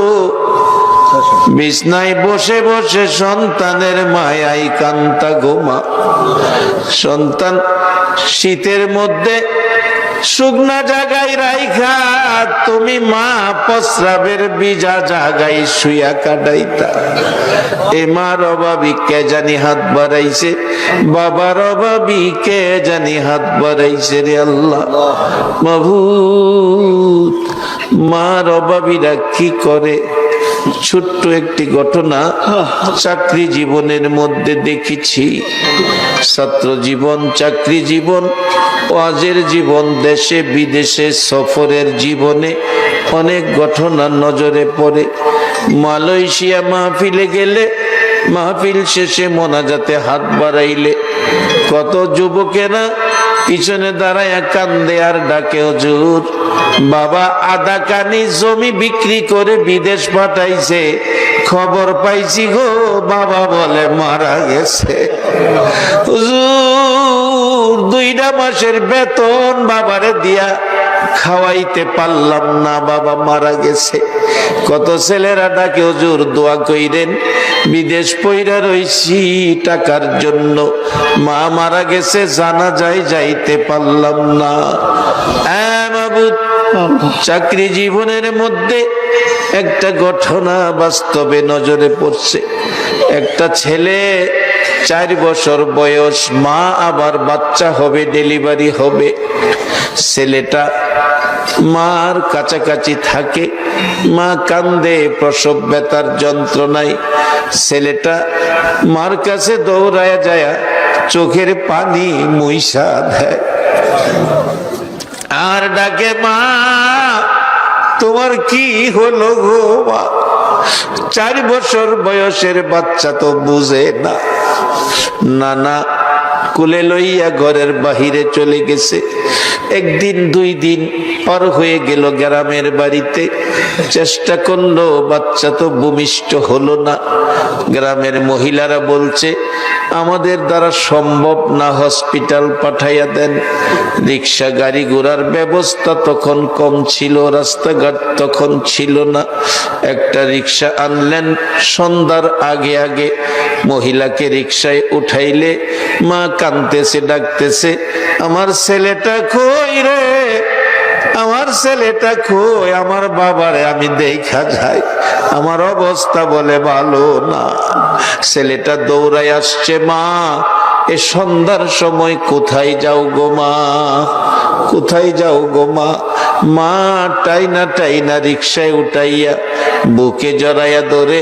বিছনায় বসে বসে সন্তানের মায়াই কান্তা গোমা। সন্তান শীতের মধ্যে শুকনা জায়গায় রাইখা তুমি মা প্রস্রাবের বিজা জায়গায় শুয়া কাটাইতা। এ মার অভাবী কে জানি হাত বাড়াইছে, বাবার অভাবী কে জানি হাত বাড়াইছে রে আল্লাহ মাবুদ। মার অভাবীরা কি করে? ছোট্ট একটি ঘটনা চাকরি জীবনের মধ্যে দেখেছি। ছাত্র জীবন, চাকরি জীবন, ওয়াজের জীবন, দেশে বিদেশে সফরের জীবনে অনেক ঘটনা নজরে পড়ে। মালয়েশিয়া মাহফিলে গেলে মাহফিল শেষে মোনাজাতে হাত বাড়াইলে কত যুবকেরা পিছনে দাঁড়ায় কান্দে আর ডাকে, হুজুর বাবা আধা কানি জমি বিক্রি করে বিদেশ পাঠাইছে, খবর পাইছি গো বাবা বলে মারা গেছে। হুজুর 2 মাসের বেতন বাবারে দিয়া খাওয়াইতে পারলাম না, বাবা মারা গেছে। কত ছেলেরা ডাকে, হুজুর দোয়া কইরেন, বিদেশ পইরা রইছি টাকার জন্য, মা মারা গেছে, জানা যায় যাইতে পারলাম না। চাকরি জীবনের মধ্যে একটা ঘটনা বাস্তবে নজরে পড়ছে। একটা ছেলে 4 বছর বয়স, মা আবার বাচ্চা হবে, ডেলিভারি হবে। ছেলেটা মার কাছাকাছি থাকে, মা কান্দে প্রসব ব্যথার যন্ত্রণায়। ছেলেটা মার কাছে দৌড়ায় যায়, চোখের পানি মুইসা দেয় আর ডাকে, মা তোমার কি হলো গো মা? 4 বছর বয়সের বাচ্চা তো বুঝে না। নানা কুলে লইয়া ঘরের বাহিরে চলে গেছে। 1 দিন 2 দিন পার হয়ে গেল, গ্রামের বাড়িতে চেষ্টা করলো, বাচ্চা তো ভূমিষ্ঠ হলো না। গ্রামের মহিলারা বলছে আমাদের দ্বারা সম্ভব না, হসপিটাল পাঠাইয়া দেন। রিক্সা গাড়ি ঘোড়ার ব্যবস্থা তখন কম ছিল, রাস্তাঘাট তখন ছিল না। একটা রিক্সা আনলেন, সন্ধ্যার আগে আগে মহিলাকে রিক্সায় উঠাইলে মা কাঁদতেছে, ডাকতেছে, আমার ছেলেটা কই রে, আমার ছেলেটা কই, আমার বাবারে আমি দেখা যাই, আমার অবস্থা বলে ভালো না। ছেলেটা দৌড়ায় আসছে, মা এ সন্ধ্যার সময় কোথায় যাও গো মা, কোথায় যাও গো মা? মা টাইনা টাইনা রিক্সায় উঠাইয়া বুকে জড়াইয়া ধরে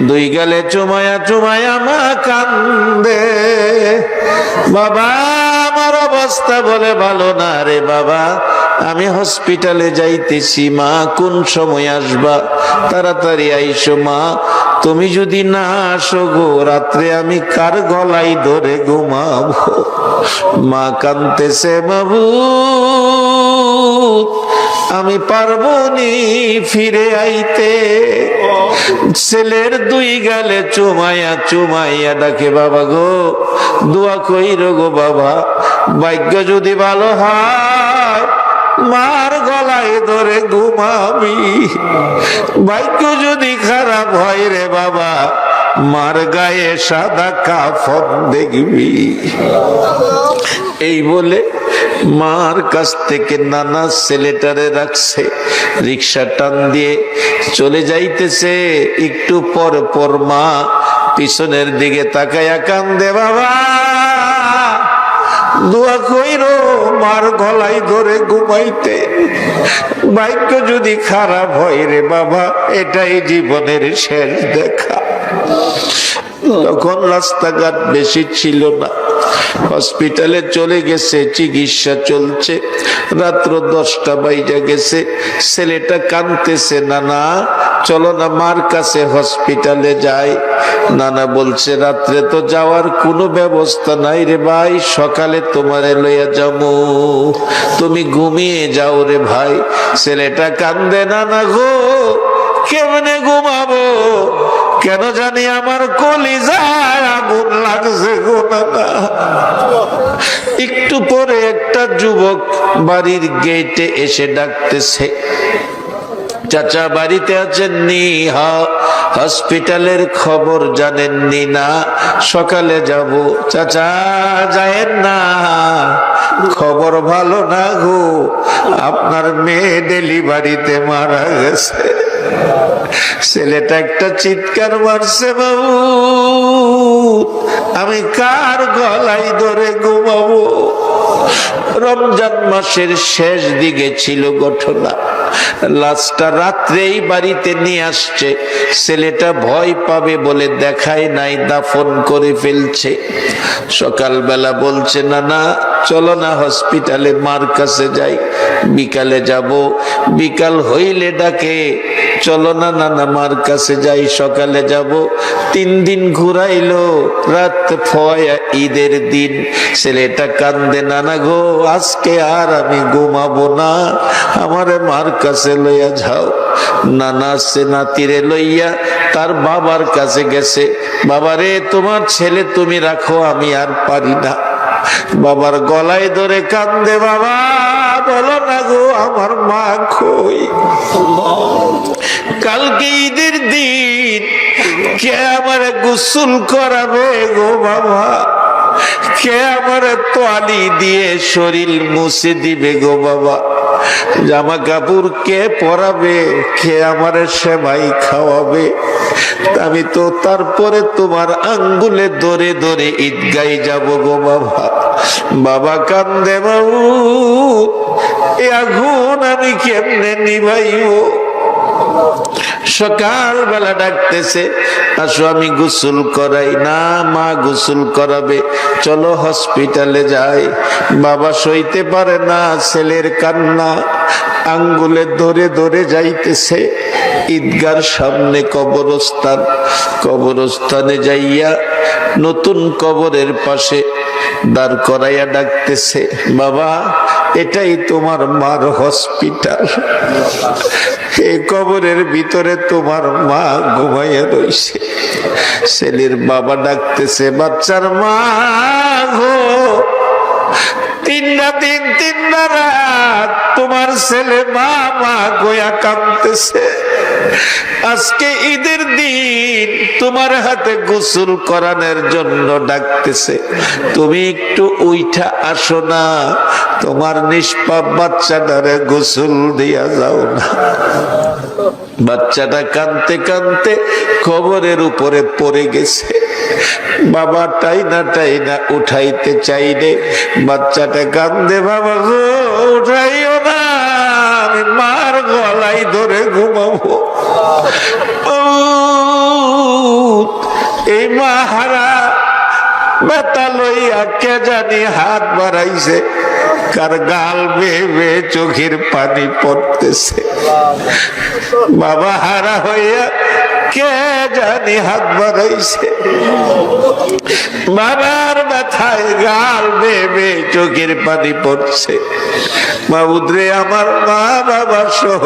2 গালে চুমায়া চুমায়া মা কান্দে, বাবা আমার অবস্থা বলে ভালো না রে বাবা, আমি হসপিটালে যাইতেছি, মা কোন সময় আসবা? তাড়াতাড়ি আইসো মা, তুমি যদি না আসো গো রাত্রে আমি কার গলায় ধরে ঘুমাবো? মা কাঁদতেছে, বাবু আমি পারবো নি ফিরে আইতে। ছেলের 2 গালে চুমাইয়া চুমাইয়া ডাকে, বাবা গো দোয়া কইরো গো বাবা, ভাগ্য যদি ভালো হয় মার গলায় ধরে ঘুমাবি, ভাগ্য যদি খারাপ হয় রে বাবা মার গায়ে সাদা কাফন দেখবি। এই বলে মার কাছ থেকে নানা ছেলেটারে রাখছে, রিক্সা টান দিয়ে চলে যাইতেছে। একটু পর পর মা পিছনের দিকে তাকায়া কান্দে, বাবা দোয়া কইরো মার গলায় ধরে ঘুমাইতে, ভাগ্য যদি খারাপ হয় রে বাবা এটাই জীবনের শেষ দেখা। তখন রাস্তাঘাট বেশি ছিল না, হসপিটালে চলে গেছে, চিকিৎসা চলছে। রাত্র 10টা বাইজা গেছে, ছেলেটা কাঁদতেছে, নানা চলো না মার কাছে হসপিটালে যাই। নানা বলছে রাত্রে তো যাওয়ার কোনো ব্যবস্থা নাই রে ভাই, সকালে তোমারে লইয়া যাবো, তুমি ঘুমিয়ে যাও রে ভাই। ছেলেটা কান্দে, নানা গো কেমনে ঘুমাবো, কেন জানি আমার কলিজায় আগুন লাগছে গো নানা। একটু পরে একটা যুবক বাড়ির গেটে এসে ডাকতেছে, চাচা বাড়িতে আছেননি? হসপিটালের খবর জানেননি না? সকালে যাব। চাচা যায়েন না, খবর ভালো না গো, আপনার মেয়ে ডেলিভারিতে মারা গেছে। ছেলেটা একটা চিৎকার মারছে, বাবু আমি কার গলায় ধরে ঘুমাবো? রমজান মাসের শেষ দিকে ছিল ঘটনা। লাশটা রাত্রেই বাড়িতে নিয়ে আসছে। ছেলেটা ভয় পাবে বলে দেখায় নাই, দাফন করে ফেলছে। সকালবেলা বলছে, না না চলো না হসপিটালে মার কাছে যাই, বিকালে যাব। বিকাল হইলে ডাকে, চলো না নানা মার কাছে যাই, সকালে যাব। 3 দিন ঘুরাইলো, রাত ফয়া ঈদের দিন। ছেলেটা কান্দে, নানা গো আজকে আর আমি ঘুমাবো না, আমারে মার কাছে লইয়া যাও। নানা সে নাতিরে লইয়া তার বাবার কাছে গেছে। বাবারে তোমার ছেলে তুমি রাখো, আমি আর পারি না। বাবার গলায় ধরে কান্দে, বাবা বলো না গো আমার মা কই? কালকে ঈদের দিন কে আমারে গোসল করাবে গো বাবা? কে আমারে তোয়ালি দিয়ে শরীর মুছে দিবে গো বাবা? জামা কাপড় কে পরাবে? কে আমারে সেমাই খাওয়াবে? আমি তো তারপরে তোমার আঙ্গুলে ধরে ধরে ঈদগায় যাব গো বাবা। বাবা কান্দে, বাবু এ আগুন আমি কেমনে নিভাইব? সকাল বেলা ডাকতেছে, আসো আমি গোসল করাই। না মা গোসল করাবে, চলো হসপিটালে যাই। বাবা সইতে পারে না ছেলের কান্না, আঙ্গুলে ধরে ধরে যাইতেছে। ঈদগার সামনে কবরস্থান, কবরস্থানে যাইয়া নতুন কবরের পাশে দাঁড় করাইয়া ডাকতেছে, বাবা এটাই তোমার মার হসপিটাল, এই কবরের ভিতরে তোমার মা ঘুমাইয়া রইছে। ছেলের বাবা ডাকতেছে, বাচ্চার মা গো, 3 দিন 3 রাত তোমার ছেলে মা মা গোয়া কাঁদতেছে। আজকে ঈদের দিন তোমার হাতে গোসল করানোর জন্য ডাকতেছে, তুমি একটু উইঠা আসো না, তোমার নিষ্পাপ বাচ্চাটারে গোসল দিয়া যাও না। বাচ্চাটা কাঁদতে কাঁদতে কবরের উপরে পড়ে গেছে। বাবা টাইনা টাইনা উঠাইতে চাইলে বাচ্চাটা কান্দে, বাবা গো উঠাইও না, আমি মার গলায় ধরে ঘুমাবো। এই মাহারা বেতা লইয়া কে জানি হাত বাড়াইছে, কার গাল বেয়ে বেয়ে চোখের পানি পড়তেছে। বাবা হারা হইয়া কে জানি হাত বাড়াইছে, বাবার ব্যথায় গাল বেয়ে বেয়ে চোখের পানি পড়ছে। মাবুদরে আমার মা বাবা সহ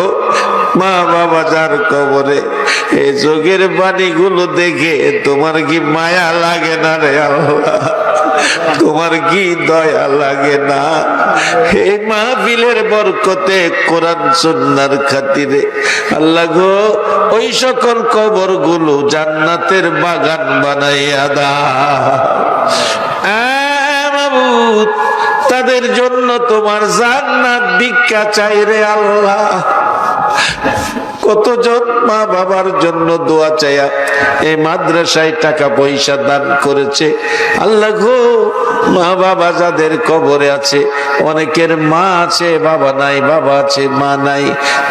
মা বাবা যার কবরে, এই চোখের পানিগুলো দেখে তোমার কি মায়া লাগে না রে আল্লাহ? তোমার কি দয়া লাগে না? এই মাহফিলের বরকতে কোরআন সুন্নাহর খাতিরে আল্লাহ গো ওই সকল কবর গুলো জান্নাতের বাগান বানাইয়া দাও। মাবুদ তাদের জন্য তোমার জান্নাত ভিক্ষা চাই রে আল্লাহ। কতজন মা বাবার জন্য দোয়া চাইয়া এই মাদ্রাসায় টাকা পয়সা দান করেছে। আল্লাহ গো মা বাবা যাদের কবরে আছে, অনেকের মা আছে বাবা নাই, বাবা আছে মা নাই,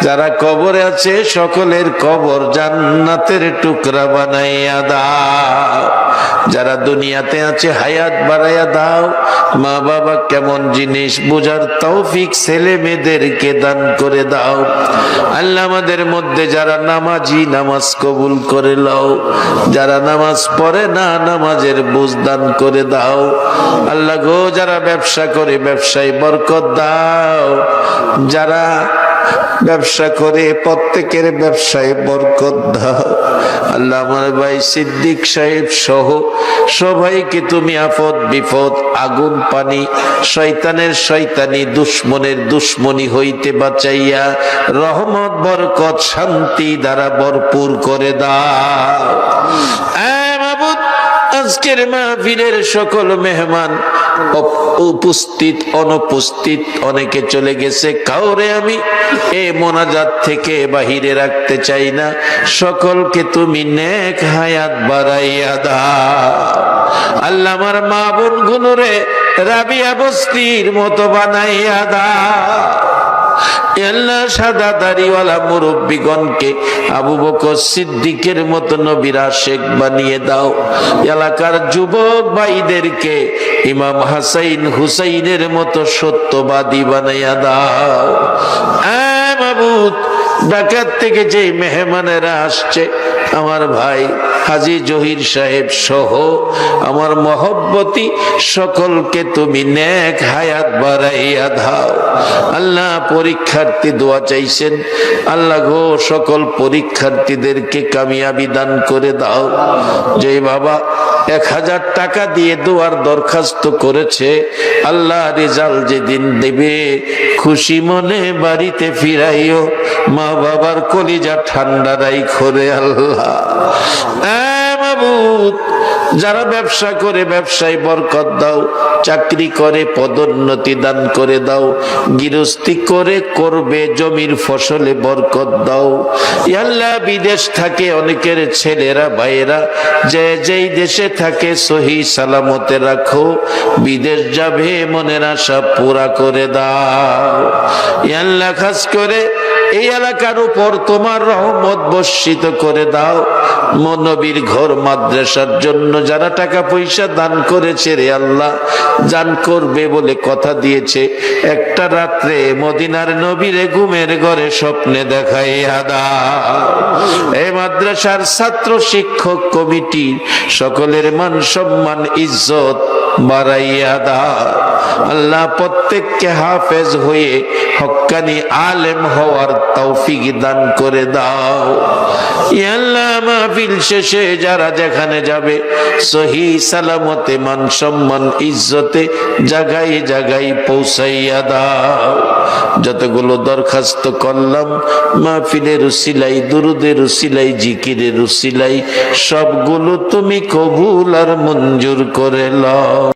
যারা কবরে আছে সকলের কবর জান্নাতের টুকরা বানাইয়া দাও। যারা দুনিয়াতে আছে হায়াত বাড়াইয়া দাও। মা বাবা কেমন জিনিস বুঝার তৌফিক ছেলে মেয়েদেরকে দান করে দাও। আল্লাহ আমাদের মধ্যে যারা নামাজি নামাজ কবুল করে লও, যারা নামাজ পড়ে না নামাজের বুঝ দান করে দাও। আল্লাহ গো যারা ব্যবসা করে ব্যবসায় বরকত দাও, যারা ব্যবসা করে প্রত্যেকের ব্যবসায় বরকত দাও। আল্লাহ আমার ভাই সিদ্দিক সাহেব সহ সবাইকে তুমি আপদ বিপদ আগুন পানি শয়তানের শয়তানি দুশ্মনের দুশ্মনী হইতে বাঁচাইয়া রহমত বরকত শান্তি দ্বারা ভরপুর করে দাও। মাবুদ, আজকের মাহফিলের সকল মেহমান উপস্থিত অনুপস্থিত অনেকে চলে গেছে, কাউরে আমি এই মোনাজাত থেকে বাহিরে রাখতে চাই না। সকলকে তুমি নেক হায়াত বাড়াইয়া দাও। আল্লাহ আমার মা বোন গুলোরে রাবিয়া বস্তির মতো বানাইয়া দাও। আল্লাহ সাদা দাড়িওয়ালা মুরব্বীগণকে আবু বকর সিদ্দিকের মতো নবীর আশিক বানিয়ে দাও। এলাকার যুবক ভাইদেরকে ইমাম হাসাইন হুসাইনের মতো সত্যবাদী বানাইয়া দাও। মাবুদ, ঢাকার থেকে যে মেহমানেরা আসছে, আমার ভাই হাজী জহির সাহেব সহ আমার মহব্বতী সকলকে তুমি নেক হায়াত বাড়াইয়া দাও। আল্লাহ পরীক্ষার্থী দোয়া চাইছেন, আল্লাহ গো সকল পরীক্ষার্থীদেরকে কামিয়াবি দান করে দাও। যে বাবা 1000 টাকা দিয়ে দোয়ার দরখাস্ত করেছে, আল্লাহ রেজাল্ট যেদিন দেবে খুশি মনে বাড়িতে ফিরাইও, মা বাবার কলিজা ঠান্ডা রাইখো রে আল্লাহ। মাবুদ, যারা ব্যবসা করে ব্যবসায় বরকত দাও, চাকরি করে পদোন্নতি দান করে দাও, গৃহস্থী করে করবে জমির ফসলে বরকত দাও। আল্লাহ বিদেশ থাকে অনেকের ছেলেরা ভাইয়েরা যে যেই দেশে থাকে সহি সালামতে রাখো, বিদেশ যাবে মনের আশা পুরা করে দাও। আল্লাহ খাস করে এই এলাকার উপর তোমার রহমত বর্ষিত করে দাও। নবীর ঘর মাদ্রাসার জন্য যারা টাকা পয়সা দান করেছে রে আল্লাহ, দান করবে বলে কথা দিয়েছে, একটা রাত্রে মদিনার নবীরে ঘুমের ঘরে স্বপ্নে দেখাইয়া দাও। এই মাদ্রাসার ছাত্র শিক্ষক কমিটি সকলের মান সম্মান ইজ্জত বাড়াইয়া দাও। আল্লাহ প্রত্যেককে হাফেজ হয়ে হক্কানি আলেম হওয়ার তৌফিক দান করে দাও। আল্লাহ মাহফিল শেষে যারা যেখানে যাবে সহি সালামতে মান সম্মান ইজ্জতে জায়গায় জায়গায় পৌঁছাইয়া দাও। যতগুলো দরখাস্ত করলাম মাহফিলের উসিলাই, দুরুদের উসিলাই, জিকিরের উসিলাই, সবগুলো তুমি কবুল আর মঞ্জুর করে লও।